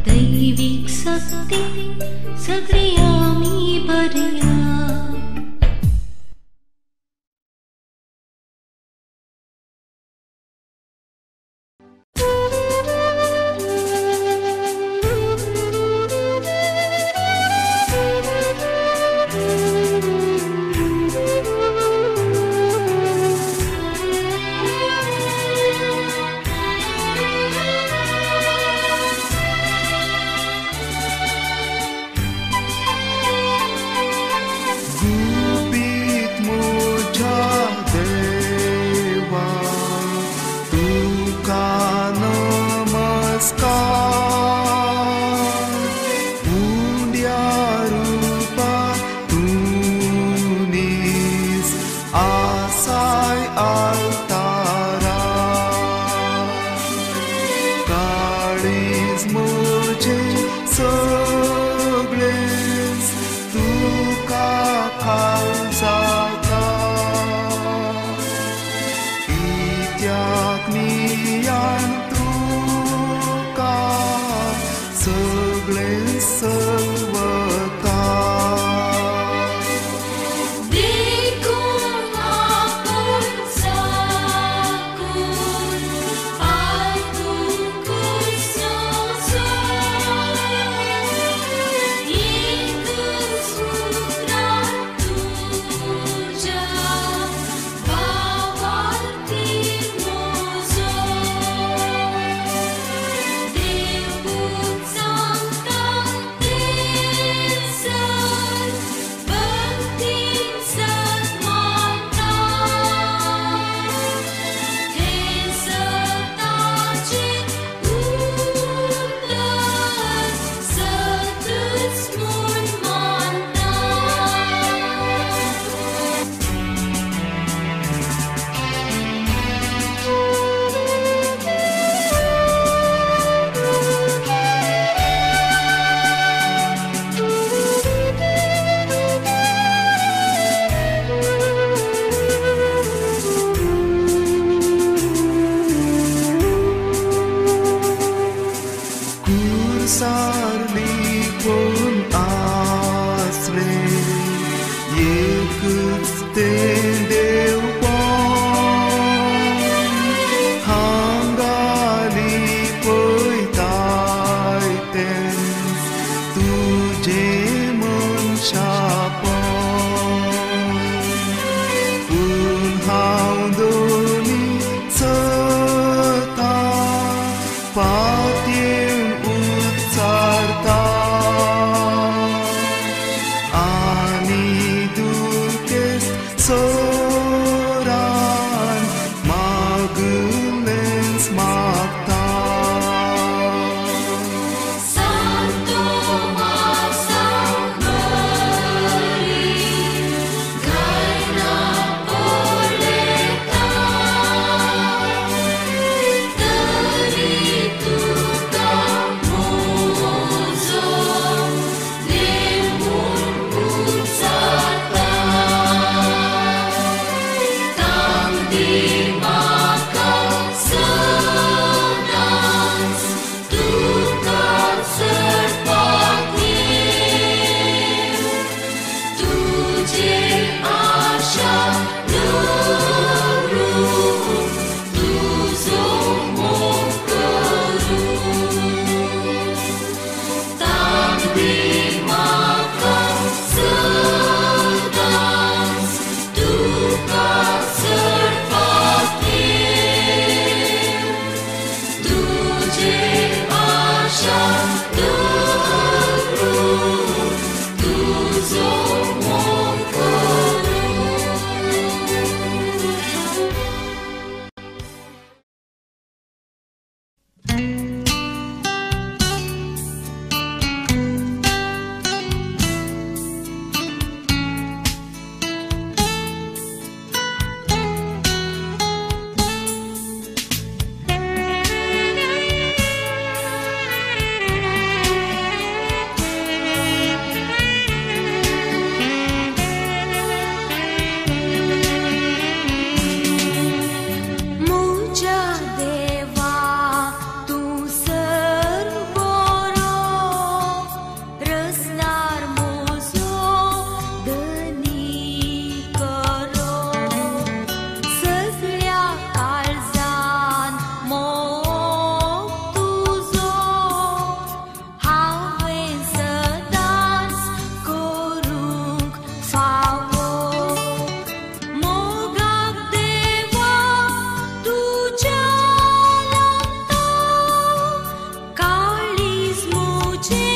दैविक सत्ते सगळ्या मी बरया देव तुझे मन शापन पूण हांव दोनी चलता पातयेन उच्चारता आनी दुखेस्त सोरान मागुलेंस मागता Santo Masamari, Gaina Poleta, Dari Tuka Muzo, Nemun Utsata, Tam di Maka Sedans, Tuka Serpatni, Tuje Asha Nuru, Tuzo Mokoru, Tam di Maka Sedans, Tuka Serpatni, Tuje Asha Nuru, Tuzo Mokoru. Muja deva tu servoro răsnar mozo dăni căro să-ți-lea calzan moctuzo haven să dans corunc favo Mogak deva tu jalata Kalis muce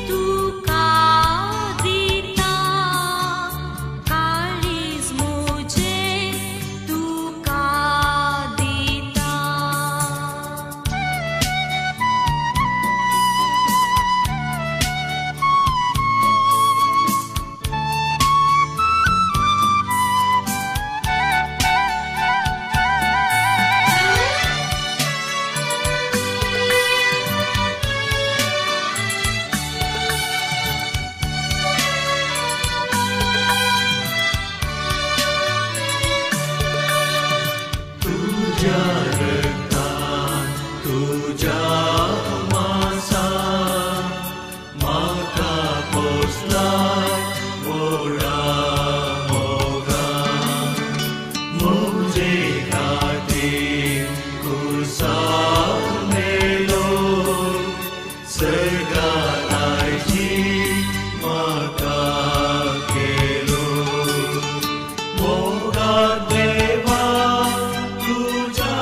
tu kadita Kalis muce tu kadita तुझ्या रक्तान तुझ्या मासा म्हाका पोसलाय व्हडा मोगा म्हजे खातीर कुसामेलो सर्गान आयची म्हाका केलो मोगा देवा तुझ्या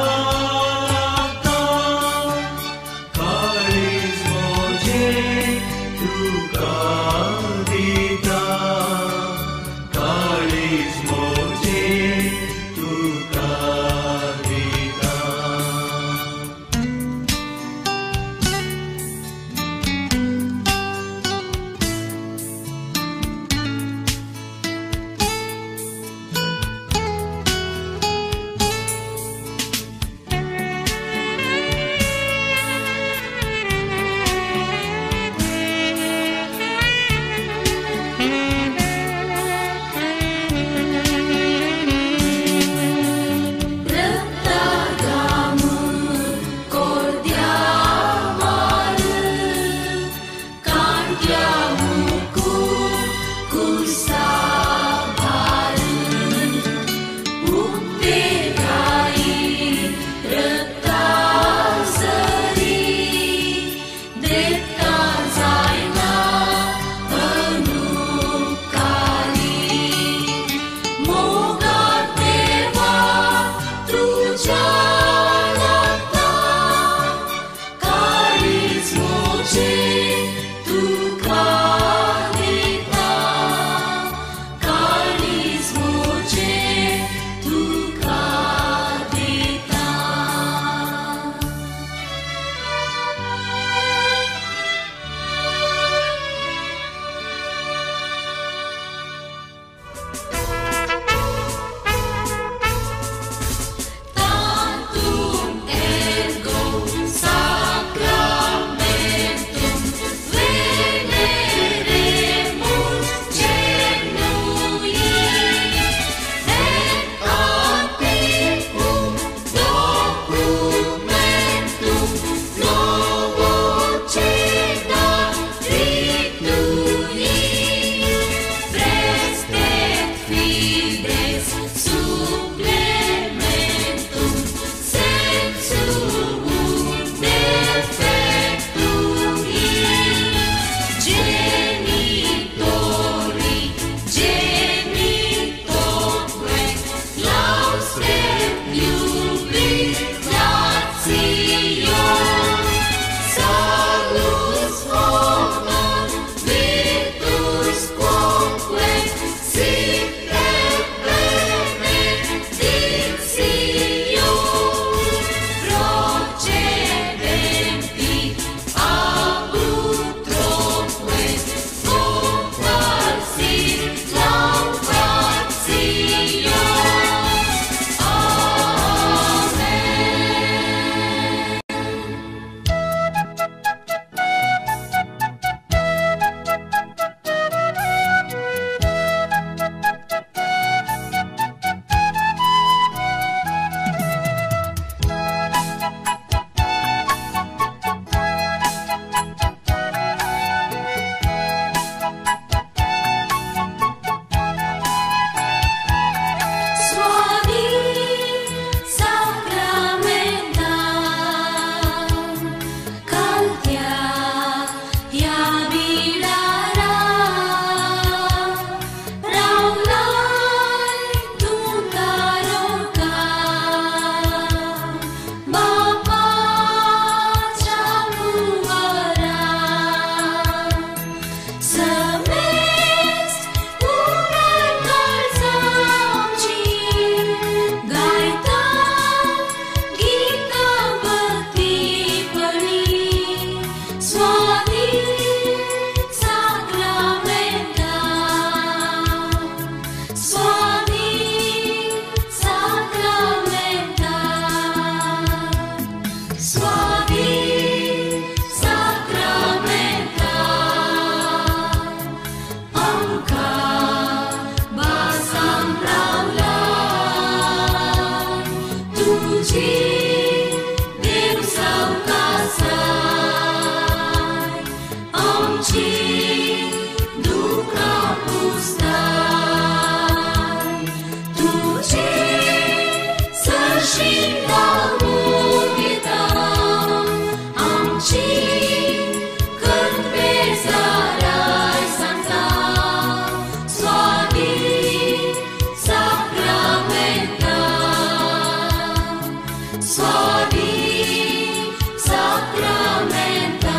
आता काळीज मोजे तुका दिता काळीज मोजे तुका दिता आमची दुःखा पुसणार तुझे सरशील लावून घेता आमची कर्तव्ये साराय सांगता स्वादी sacramenta स्वादी sacramenta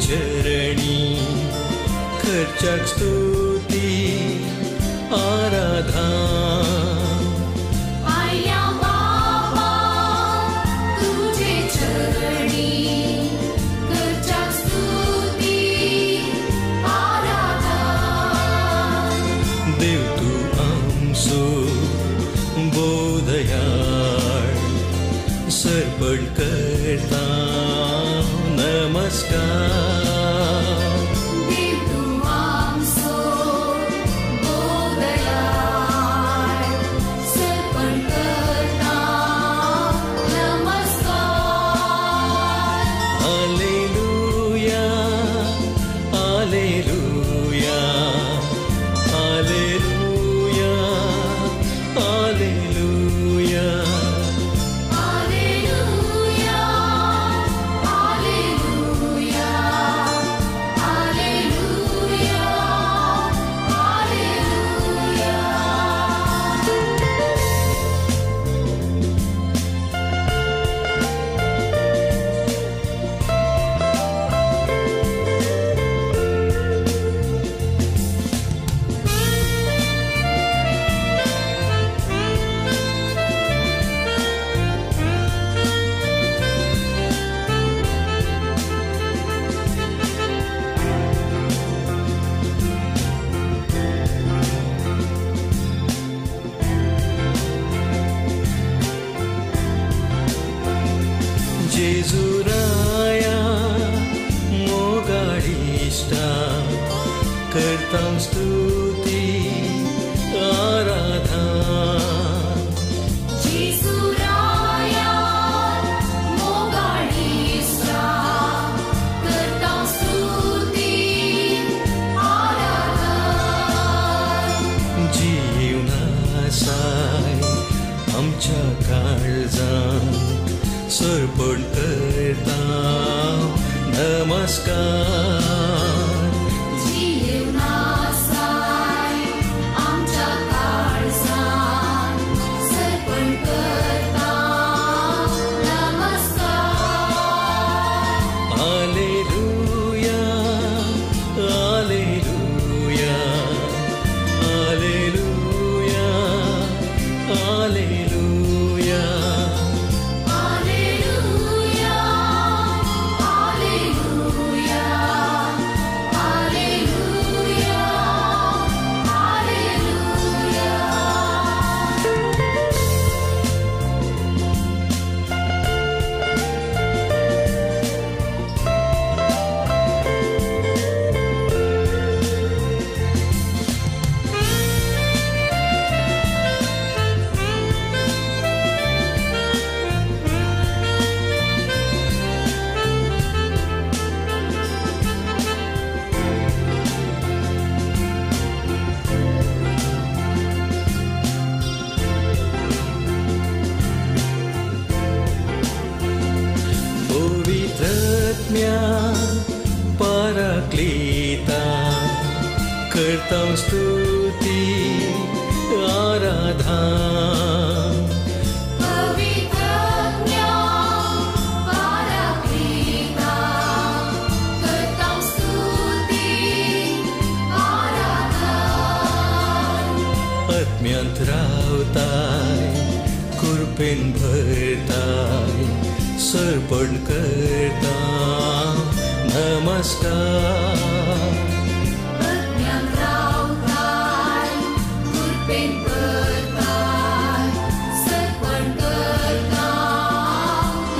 चरणी खर्चाक स्तुती आराधना आया बाबा तुझे चरणी खर्चाक स्तुती आराधना देव तू आमचो बोधयाळ सर्पण करता नमस्कार देव तू आमचो बोधयाळ सर्पण करता नमस्कार हालेलुया हालेलुया हालेलुया हालेलुया जेजुराया मोगाडिष्टा करतां स्तुती आराधना जेजुराया मोगाडिष्टा करतां स्तुती आराधना जीवनासाय आमच्या काळजांत सर्पण करता नमस्कार जीवनासाय आमच्या काळजांत सर्पण करता नमस्कार hallelujah hallelujah hallelujah hallelujah Hallelujah. आत्म्यात पराक्लिता करतां स्तुती आराधना पवित्रज्ञा पराक्लिता करतां स्तुती आराधना आत्म्यांत रावताय कृपेन भरताय सर्पण करता नमस्कार आत्म्यांत रावताय कृपेन भरताय सर्पण करता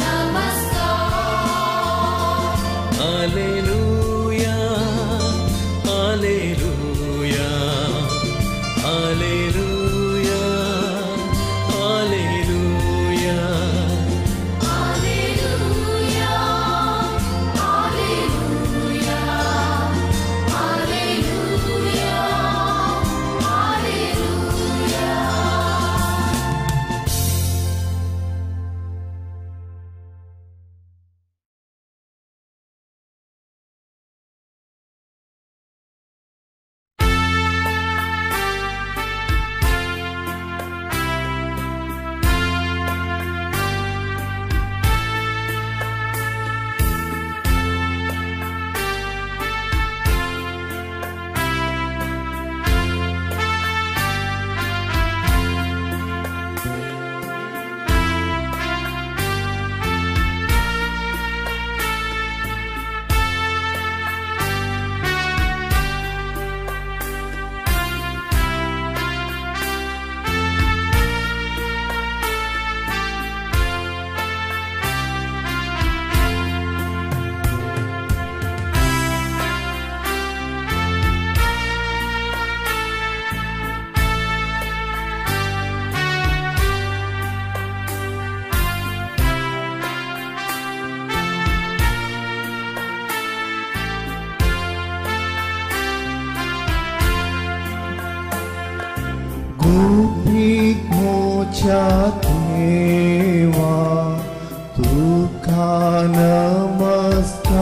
नमस्कार Alleluia, Alleluia, Alleluia, Alleluia. Alleluia, Alleluia, Alleluia, Alleluia. गुपित मोच्या देवा तुका नमस्कार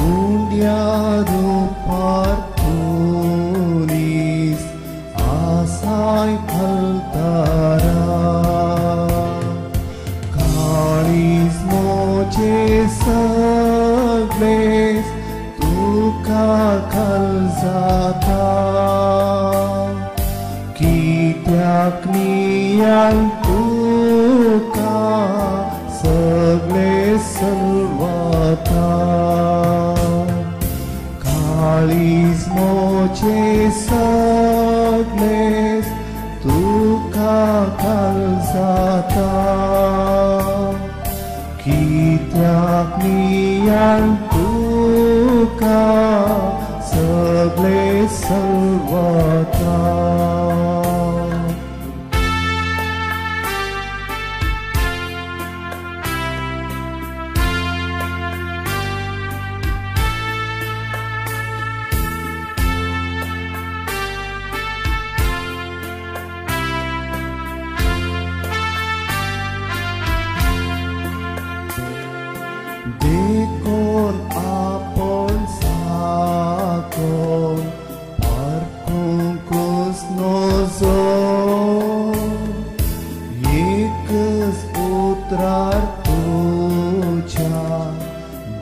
उंड्या रूपार तुनीस आसाय फलतारा काळीज मोचे सगळेस तुका कल जाता कित्याक नियान तुका सगळे सलवाता काळीज मोचे सगळेस तुका कल जाता कित्याक नियान तुका सगळे सलवाता देखोन आपण साकोन parcungus nozo एकच पुत्रार तुझ्या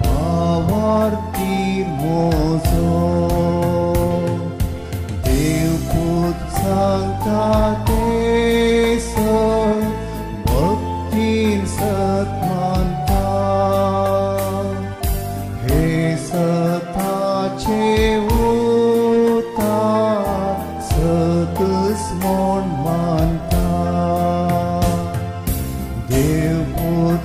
भावार्थी मोजो देवपूत सांगता ते भक्तीन सत्मानता हे सताचे उतार सतस मोन मानता देवपूत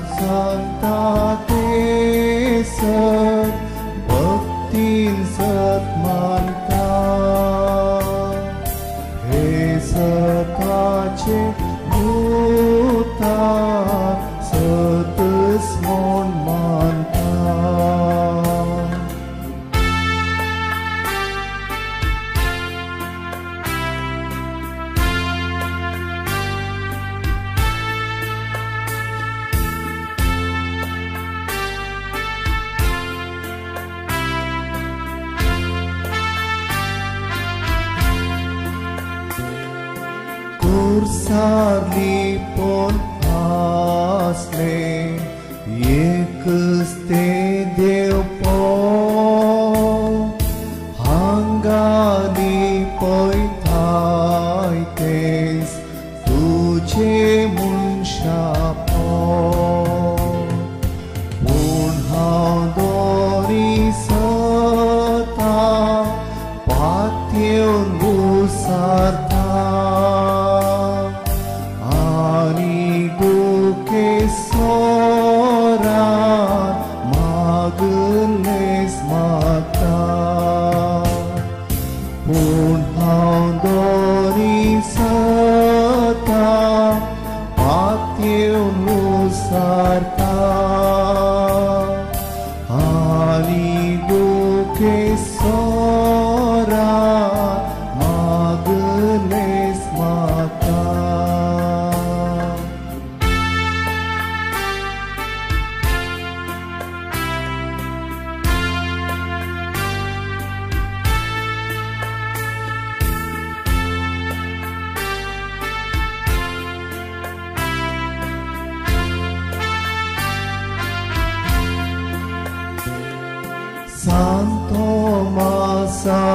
sarlipon asle ekste devpo hangani poitaites tuje munshapo unhaudori sata patyon busarta ani duke sora magnes mata unhaudori sata patyon busarta ani duke sora magnes mata. Santo Masapori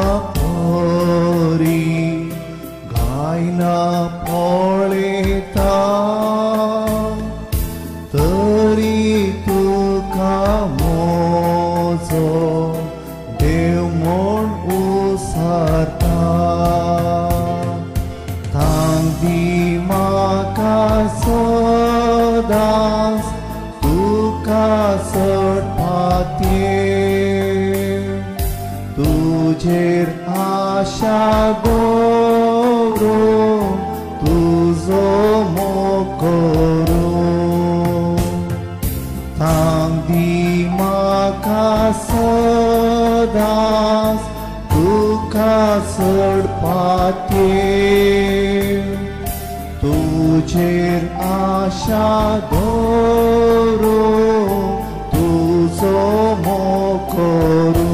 Gaina Poleta Tari Tuka Mozo Devmon Usarta Tangdi Maka Sodas Tuka Serpatye तुझेर आशा गोरो तुझो मोकोरो थांगदी माका सदास तुका सडपाते तुझेर आशा गोरो तुझो मोकोरो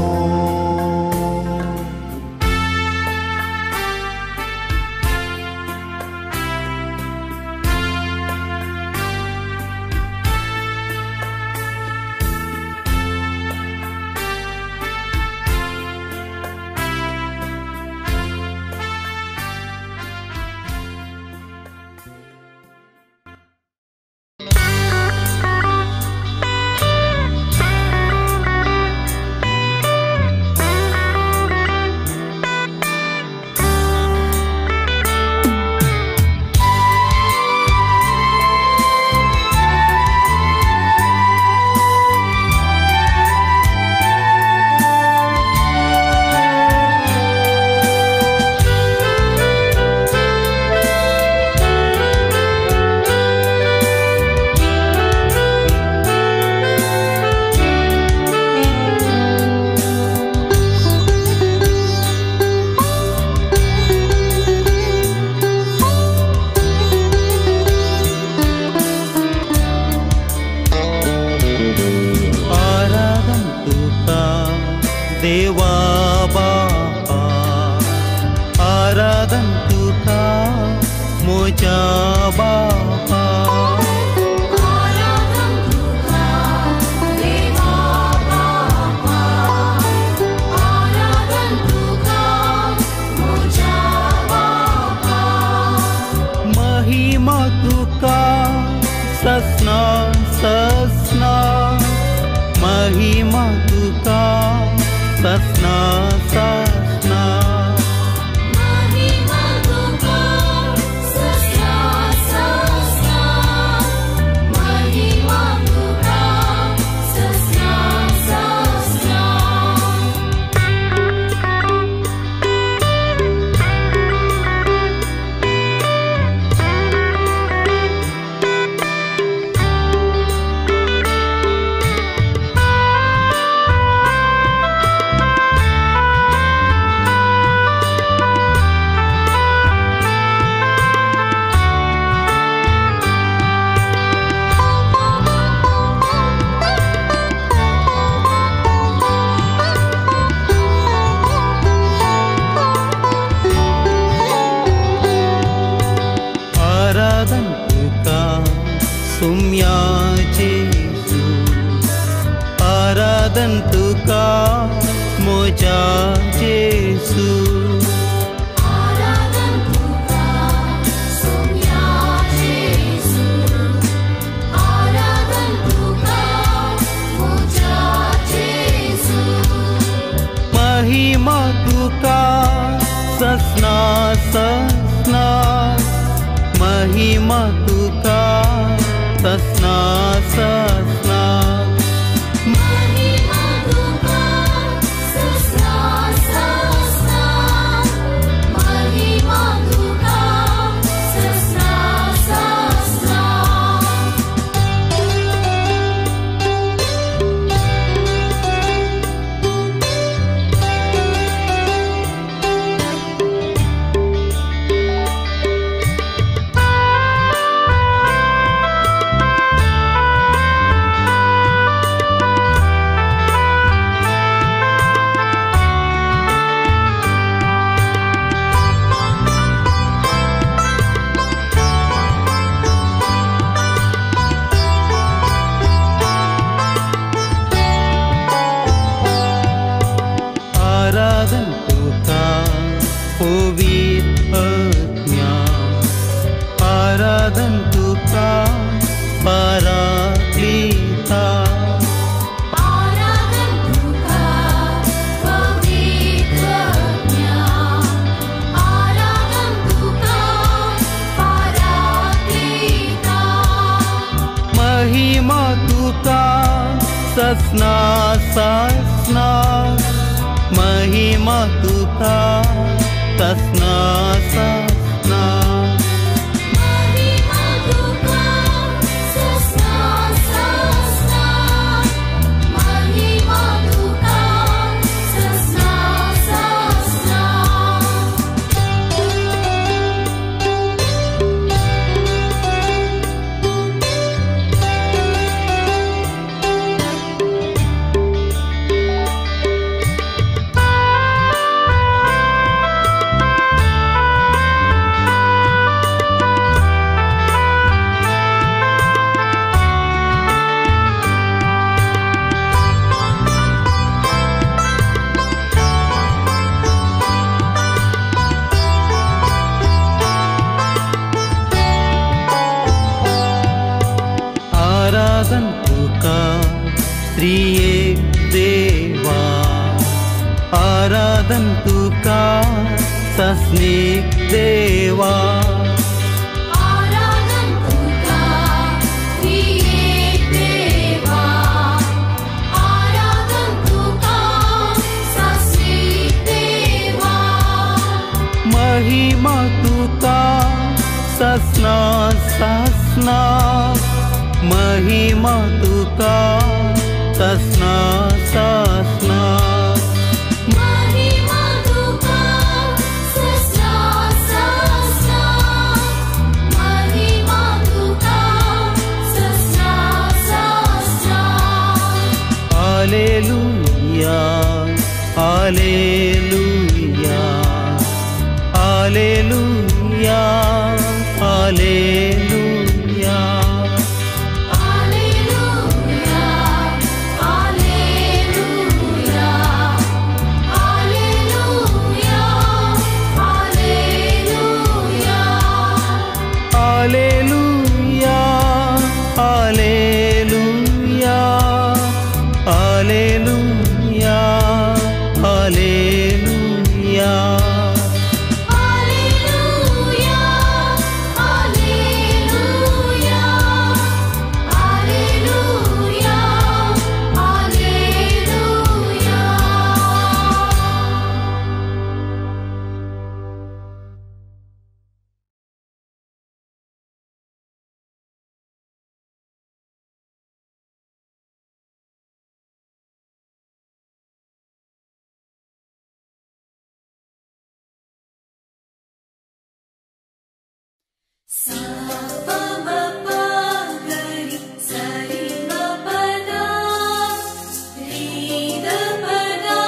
देवा बापा आराधन तुका मोजा बापा आराधन तुका देवा बापा आराधन तुका मोजा बापा महिमा तुका ससना ससना महिमा तुका ससना ससना महिमा तुका ससना ससना महिमा तुका ससना ससना Yesus, aradan Tuhan moja Yesus. Aradan Tuhan sumya Yesus, aradan Tuhan moja Yesus. Mahima Tuhan sasna sasna, mahima Tuhan sasna sasna. Mahima Tuhan sasna sasna, mahima Tuhan sasna sasna. Aradan Tuhan pavitnya, aradan Tuhan Paraklita. Aradan Tuhan pavitnya, aradan Tuhan Paraklita. Mahima Tuhan sasna sasna, mahima Tuhan sasna sasna. Mahima Tuhan sasna sasna, mahima Tuhan sasna sasna. Aradan Tuhan Triye Deva, aradan Tuhan Sasnik Deva. Aradan Tuhan Triyedeva, aradan Tuhan Sasnik Deva. Mahima Tuhan sasna sasna, mahima Tuhan sasna sasna. Mahima Tuhan sasna sasna, mahima Tuhan sasna sasna. Alleluia, alleluia, alleluia, alleluia. Alleluia, alleluia, alleluia, alleluia. Alleluia, alleluia, alleluia, alleluia. Sa pa ma pa ga ri sa ri ma pa da ri da pa da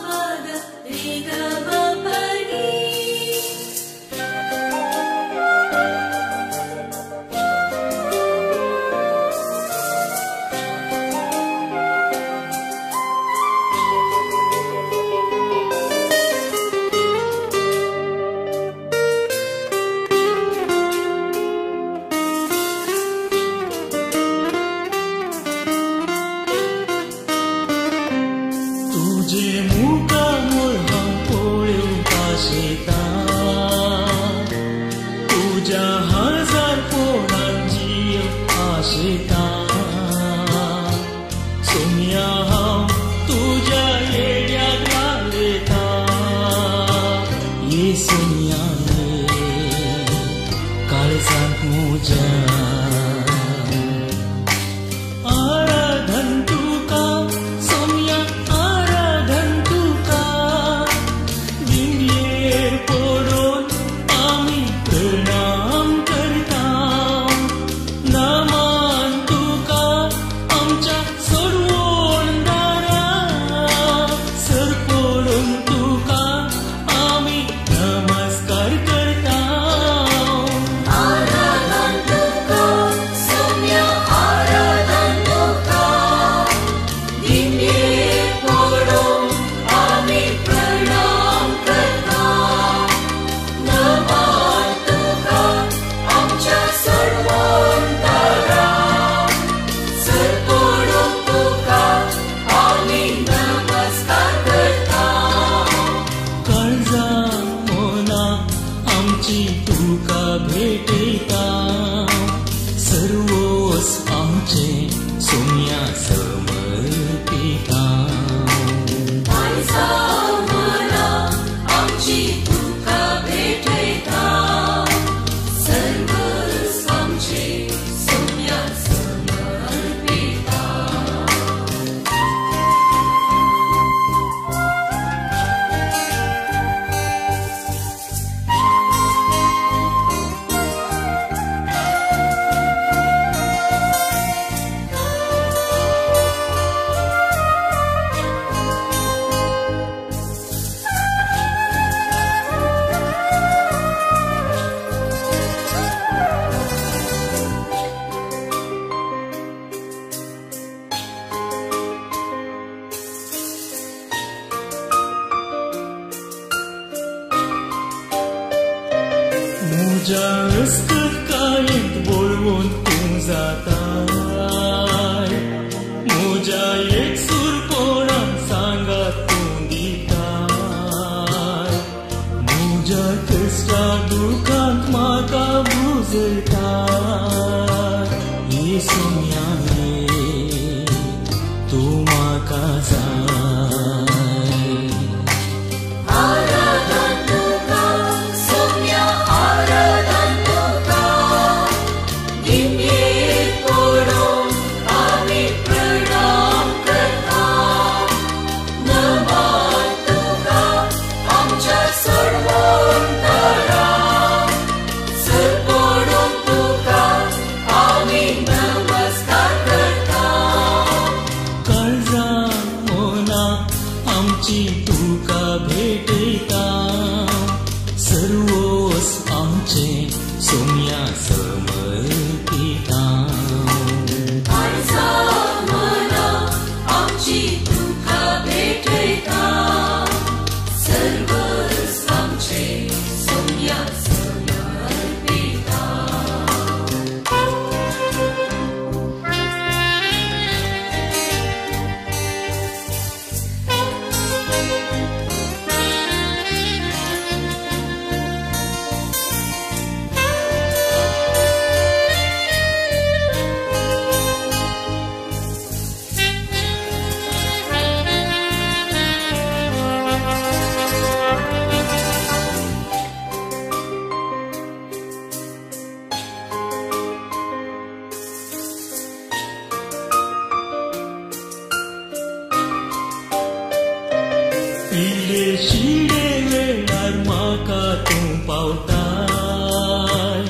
ma da ri ga ma pa ri. Saumya समर्पिता मला आमची तुका भेटयता सर्वस्व आमचे सोम्या समर्पिता मुझा कायेत बोलवून तूं जाताय मुझा एक सूर कोणाक सांगात तूं दिताय मुझा कश्टा दुखांत म्हाका बुजयताय येसुया तूं म्हाका जाय तुका भेटयता सर्वोस आमचे सोम्या समर्पिता मला आमची तुका भेटयता सर्वस्व आमचे सोम्या समर्पिता पिले शिडे वेळार म्हाका तूं पावताय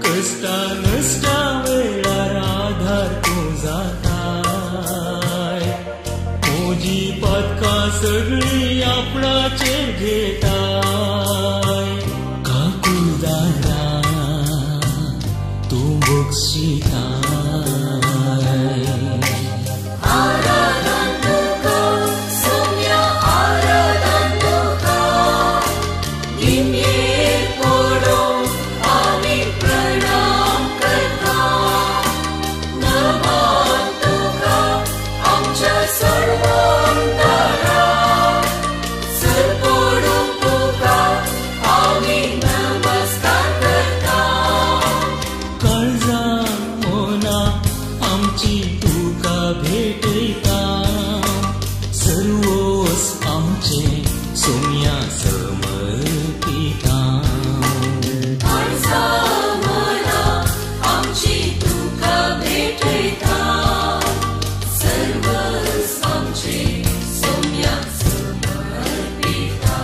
कश्टा नश्टा वेळार आधार तूं जाताय म्हजी पदकां सगळीं आपणाचेर घेताय काकुदारा तूं बक्षिताय भेटयता सर्वोस आमचे सोम्या समर्पिता मला आमची तुका भेटयता सर्वस्व आमचे सोम्या समर्पिता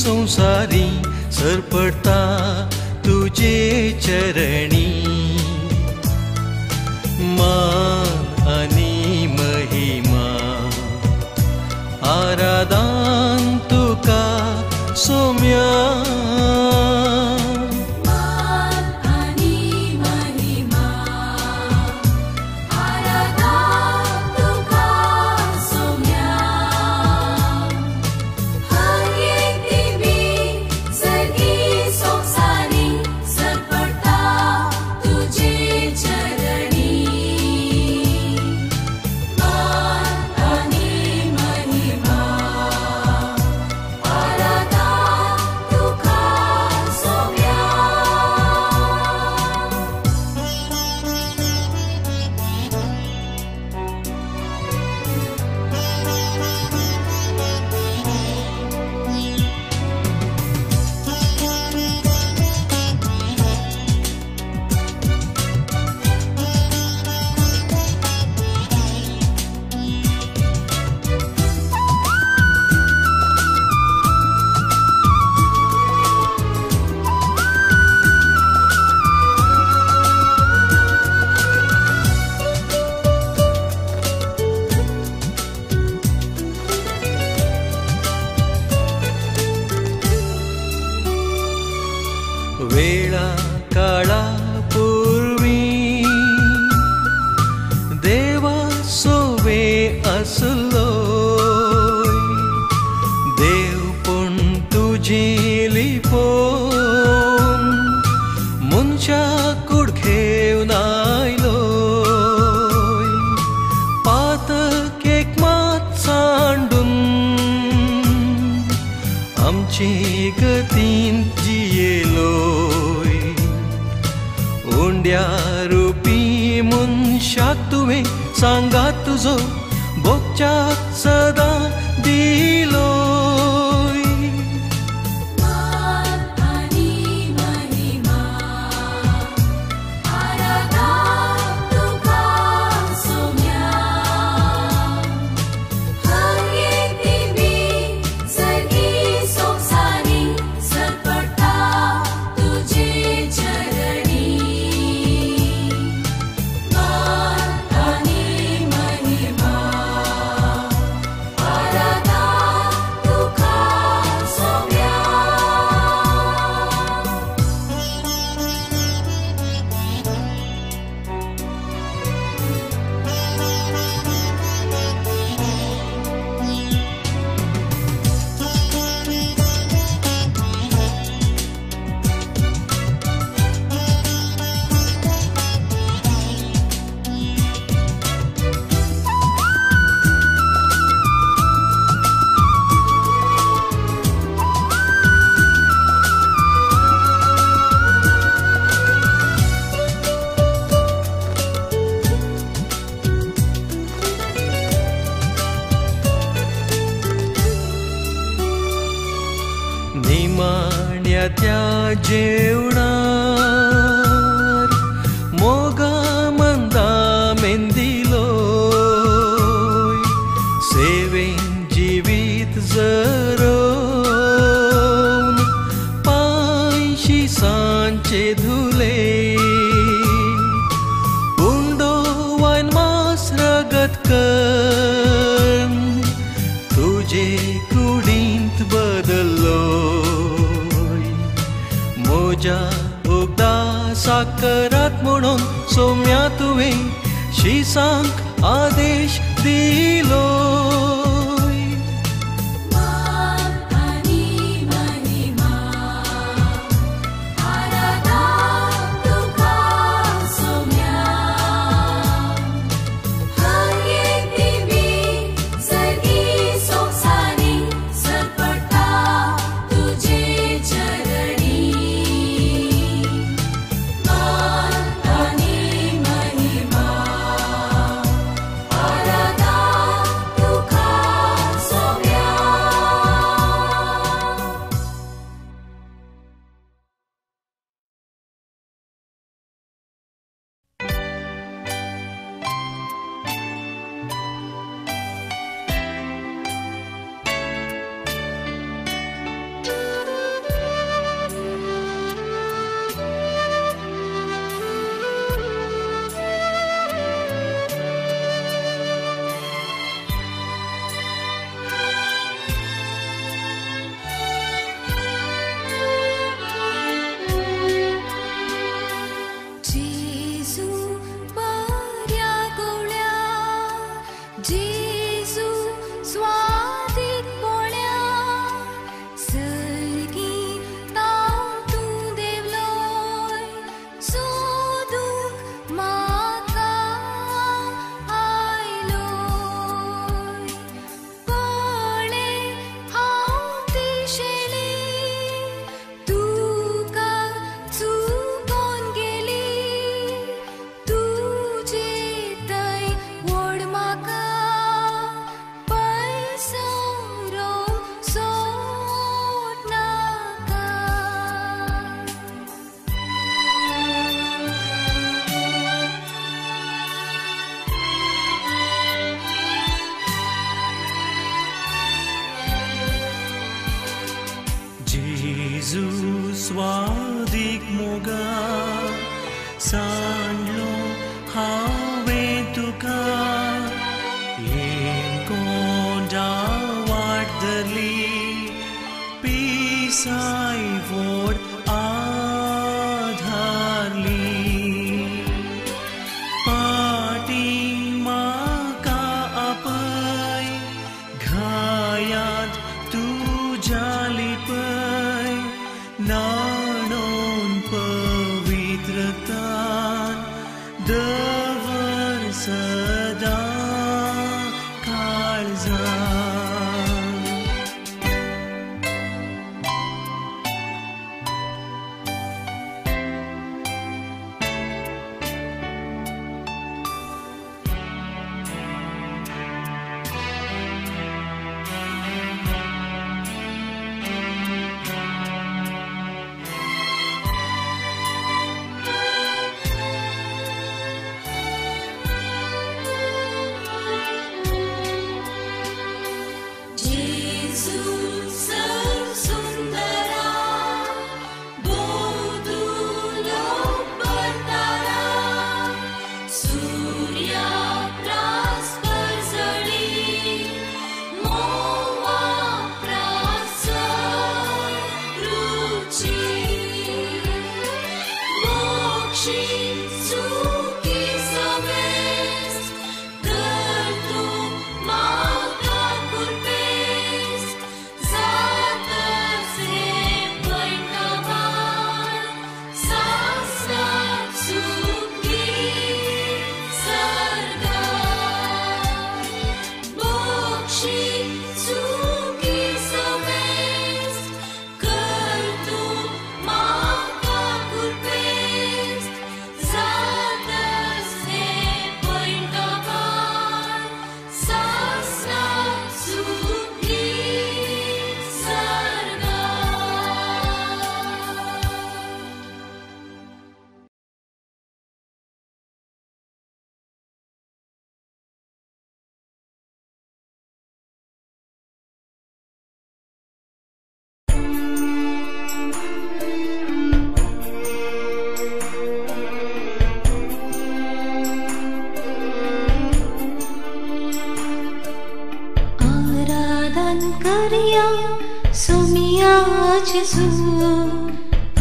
संसारी सरपडता तुझे चरणी. मान आणि महिमा आराधन तुका सौम्या. वेळा काळा पूर्वी देवा सोवे असलो. देव पण तुझी लिपोन मुनच्या कुडखेवन आयलो. पातक एक मात सांडून आमची गतीन जियेलोय. ओंड्या रुपी मनशाक तुवें सांगात तुजो भोगच्याक सदां दिलोय. निमाण्या त्या जेवणार मोगा मंदा मेंदिलोय. सेवेन जिवीत जरोवन पांयशी सांचे धुले. उंडो वायन मास रगत कर तुझे कुडींत बदल्लो. मोजा उगदा साकरात म्हणून सौम्या तुवें शिसांक आदेश दिलो. तुका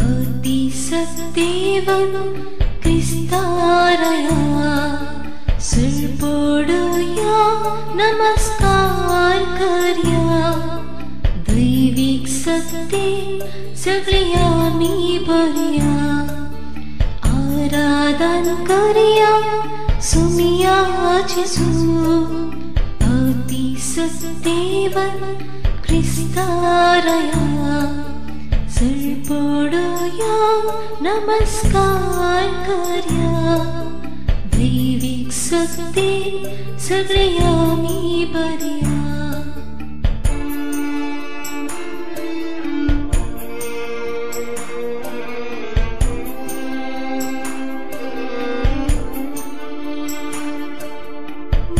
अति सत्यवन क्रिस्तारया सिरपोडूया नमस्कार कर्या दैविक सत्य सगळे आम्ही भरया आराधन कर्या सुमियाचे अति सत्यवन क्रिस्तारया सिरपोडूया नमस्कार कर्या दैविक सत्य सगळे आम्ही भरया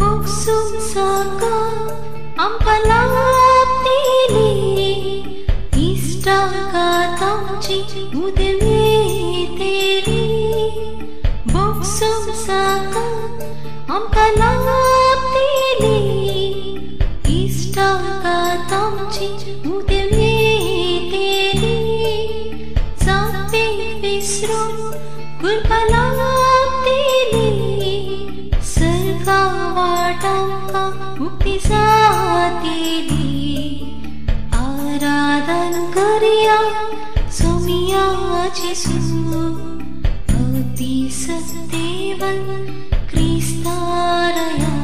मोक्षुम साका आमकां लाभलेली इष्टाघातांची उदेली मोक्षुम साका आमकां लाभलेली इष्टाघातांची उदेली जापे विसरून कृपा लाभलेली वाटांका मुक्ती जातेली आराधन कर्या सोमियाचे अति सत्यवन क्रिस्तारया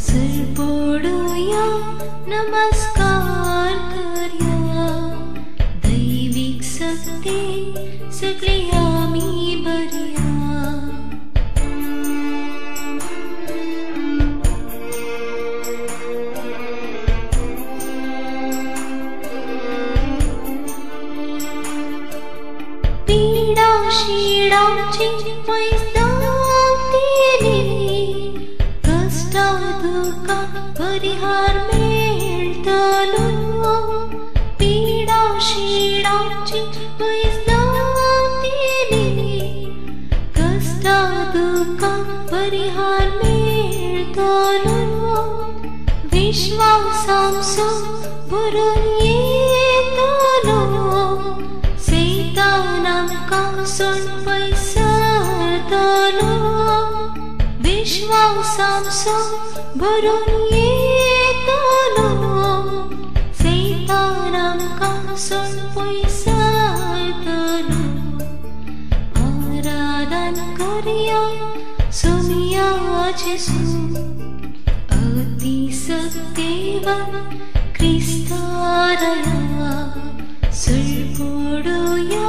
सिरपोडूया नमस्कार कर्या दैविक सत्य सगळे आम्ही भरया शीडांची पैदावलेली कष्टा दुःखा परिहार मेळटलो पीडा शीडांची पैदावलेली कष्टा दुःखा परिहार मेळटलो विश्वासांचो भरून येतलो सैतानांकासून पयसरतलो विश्वासांचो भरून येतलो सैतानांकासून पयसरतलो आराधन कर्या सोमियाचे अति सत्यवन क्रिस्तारया सिरपोडूया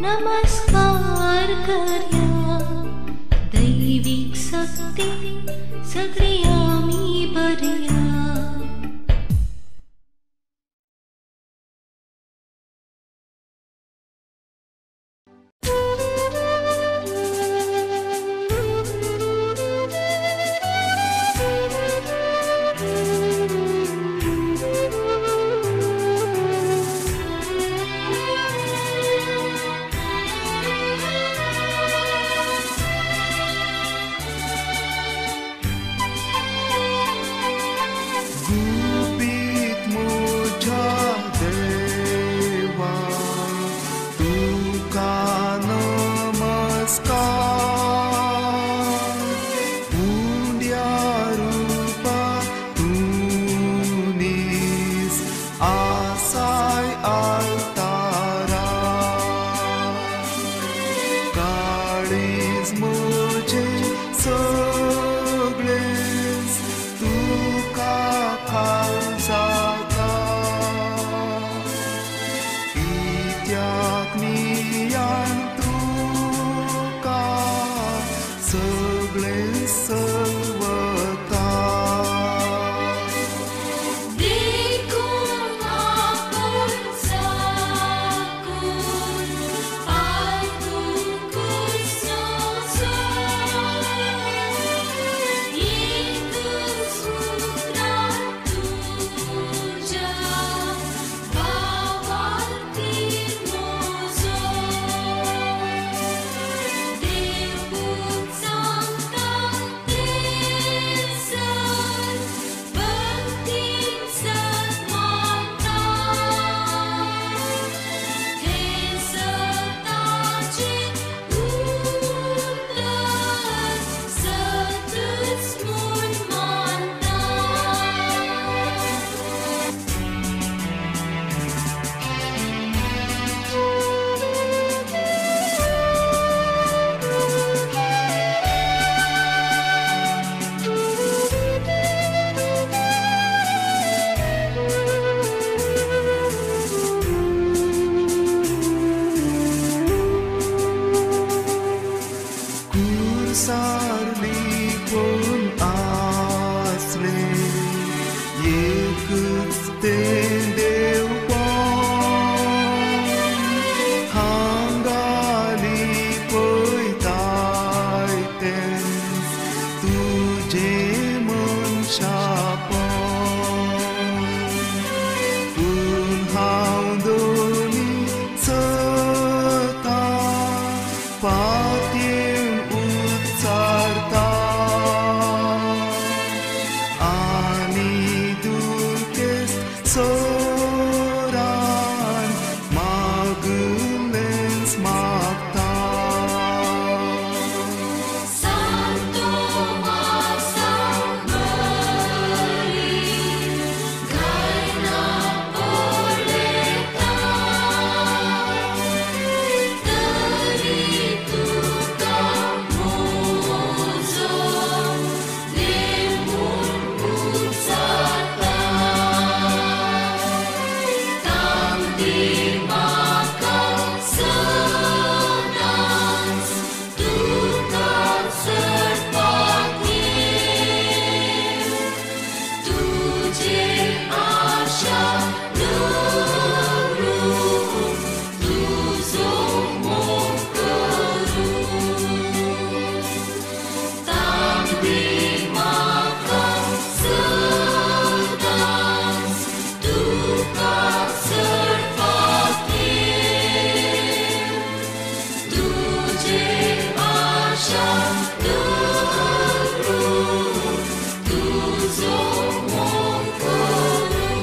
नमस्कार कर्या दैविक सत्य सगळे आम्ही भरया मुझे सगळेच तुका खावजाता कित्याक नियान तुका सगळें सर्वता देखून आपण साकून आयकून कुसोसो एकच उतरात तुझ्या भावातील मोजो देव सांगता ते सर भक्तीन सन्मानता हे सताचे उत्तर सतच म्हूण मानता कुसारली कोण आसले एकच तें देवपण हांगाली पळयताय तें तुजें मनशापण पूण हांव दोनी चलता पातयेन उच्चारता आनी दुर्गेस्त सोरान मागलेंच मागता Santo Masamari Gaina Poleta Tari Tuka Mozo Lemun Utsata Tamdi Maka Sadans Tuka Serpati Tuje Asha Nuru Tuzo Mokoru Tamdi Maka Sadans Tuka Serpati Tuje Asha Nuru Tuzo Mokoru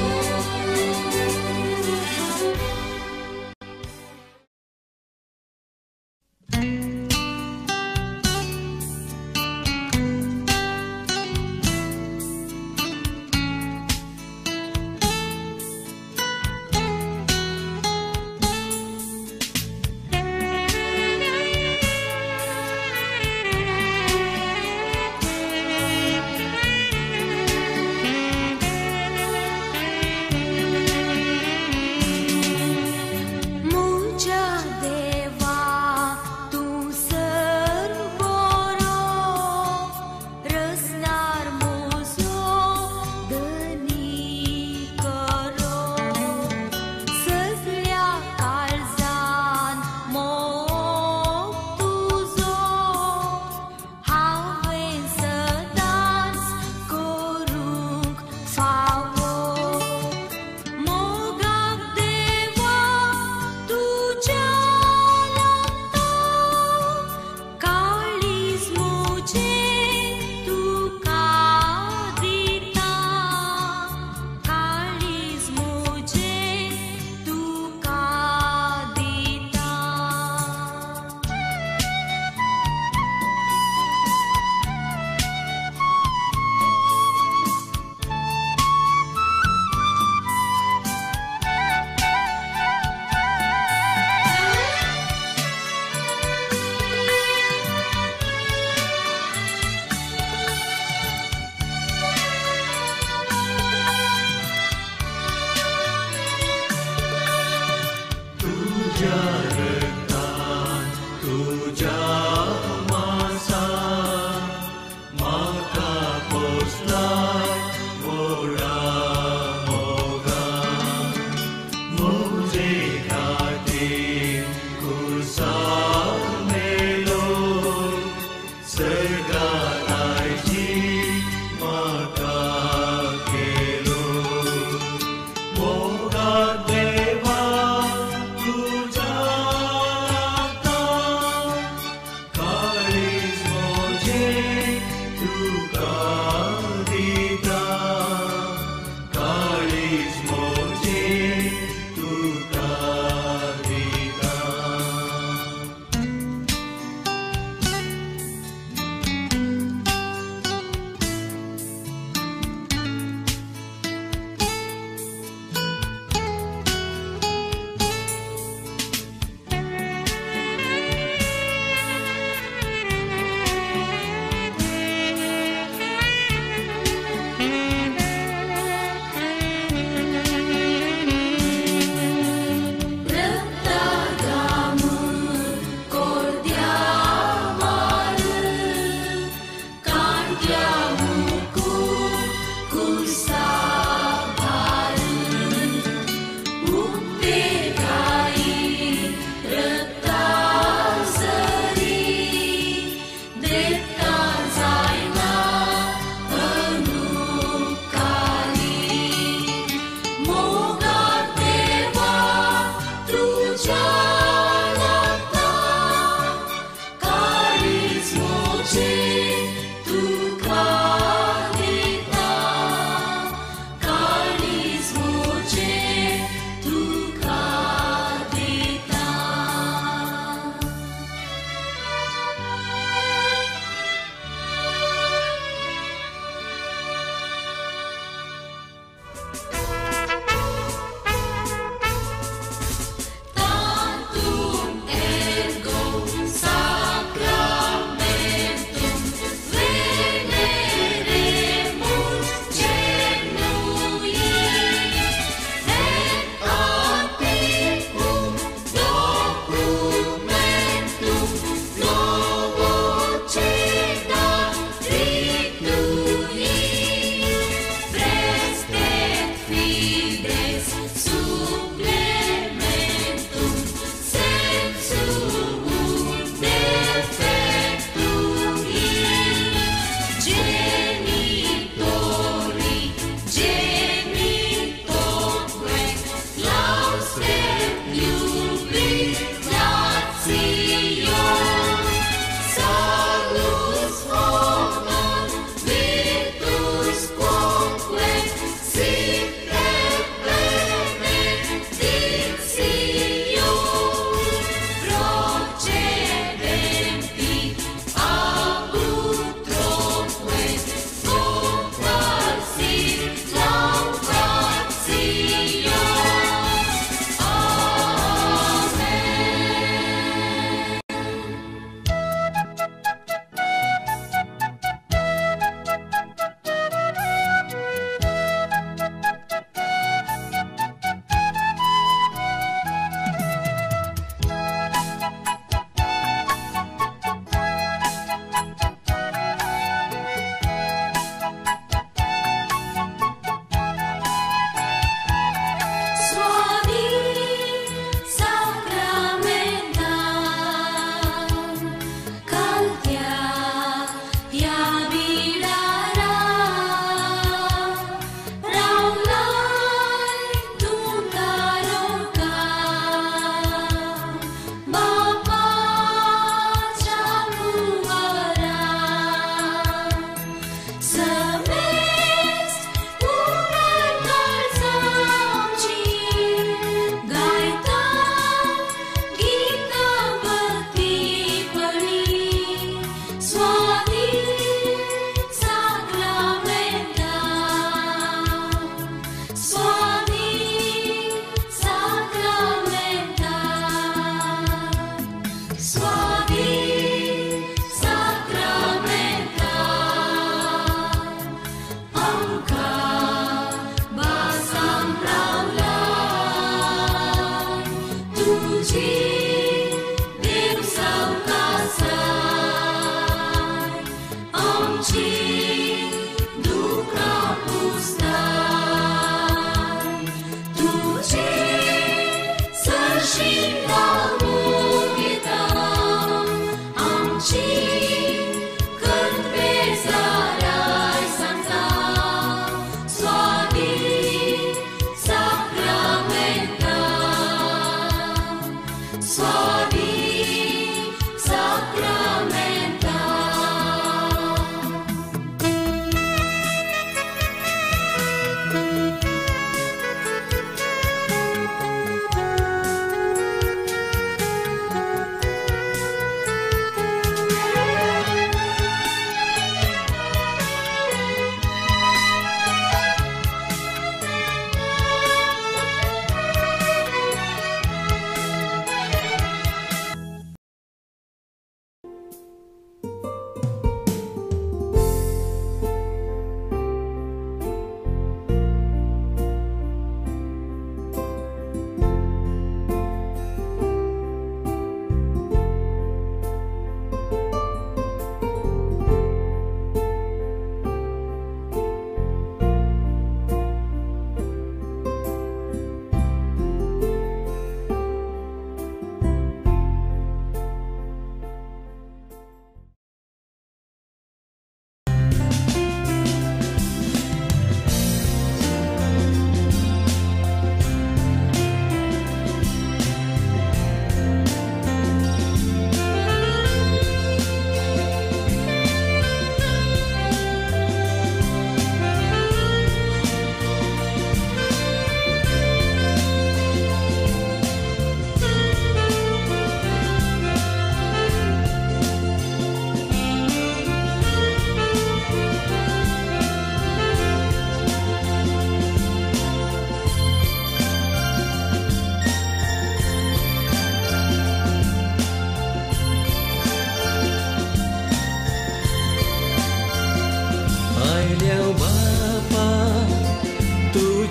तुझ्या मासा माका पोसला मोडा मोगा मुझे खातीर कुसा मेलो सर्गाराची माका केलो मोगा देवा तुझ्या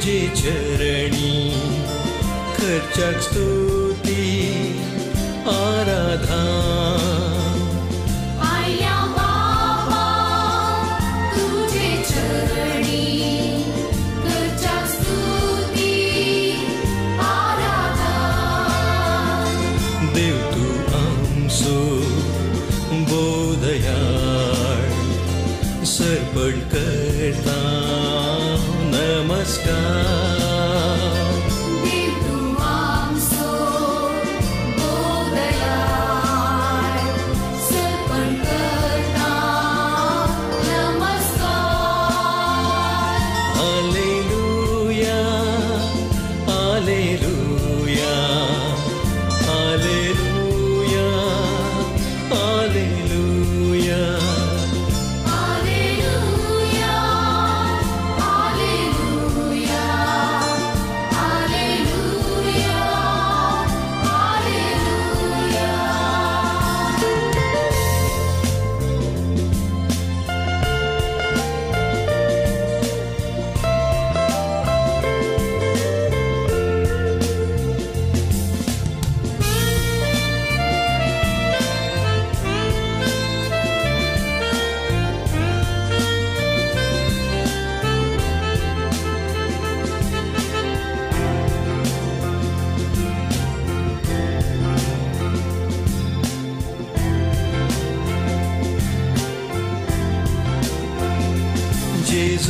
तुझे चरणी खर्चाक स्तुती आराधन आया बाबा तुझे चरणी करच्या स्तुती आराधन देव तू आमचो बोधयाळ सर्पण करता नमस्कार देव तू आमचो बोधयाळ सर्पण करता नमस्कार hallelujah hallelujah hallelujah hallelujah Alleluia, Alleluia, Alleluia,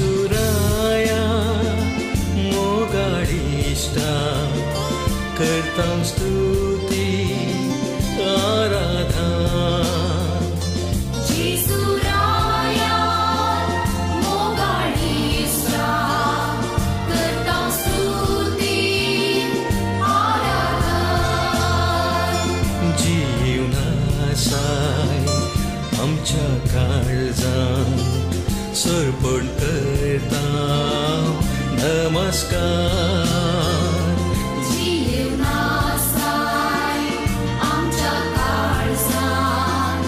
जेजुराया मोगाडिष्टा करतां स्तुती आराधन Jesuraya, mogadista, करता स्तुती आराधन जीवनासाय आमच्या काळजान सर्पण करता नमस्कार जीवनासाय आमच्या काळजान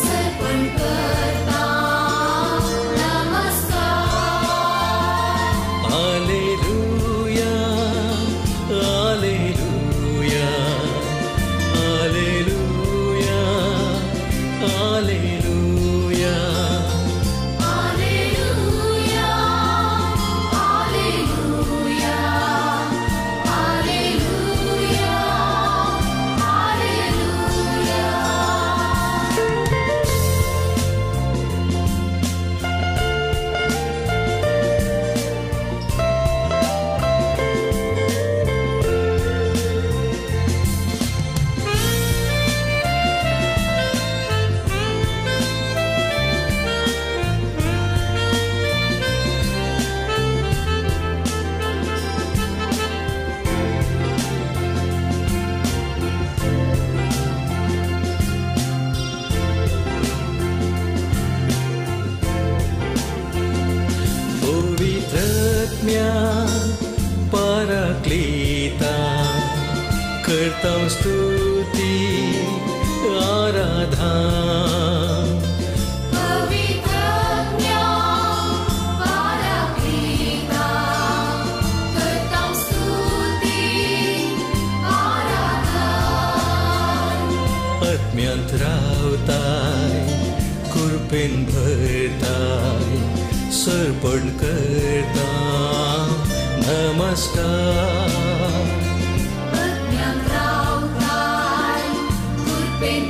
सर्पण करता नमस्कार hallelujah hallelujah hallelujah hallelujah Alleluia, Alleluia, Alleluia, पवित्रत्म्या पराक्लिता करतां स्तुती आराधन पवित्रज्ञा पराक्लिता करता स्तुती आराधन आत्म्यांत रावताय कृपेन भरताय सर्पण करता नमस्कार आज्ञा रावताय कृपेन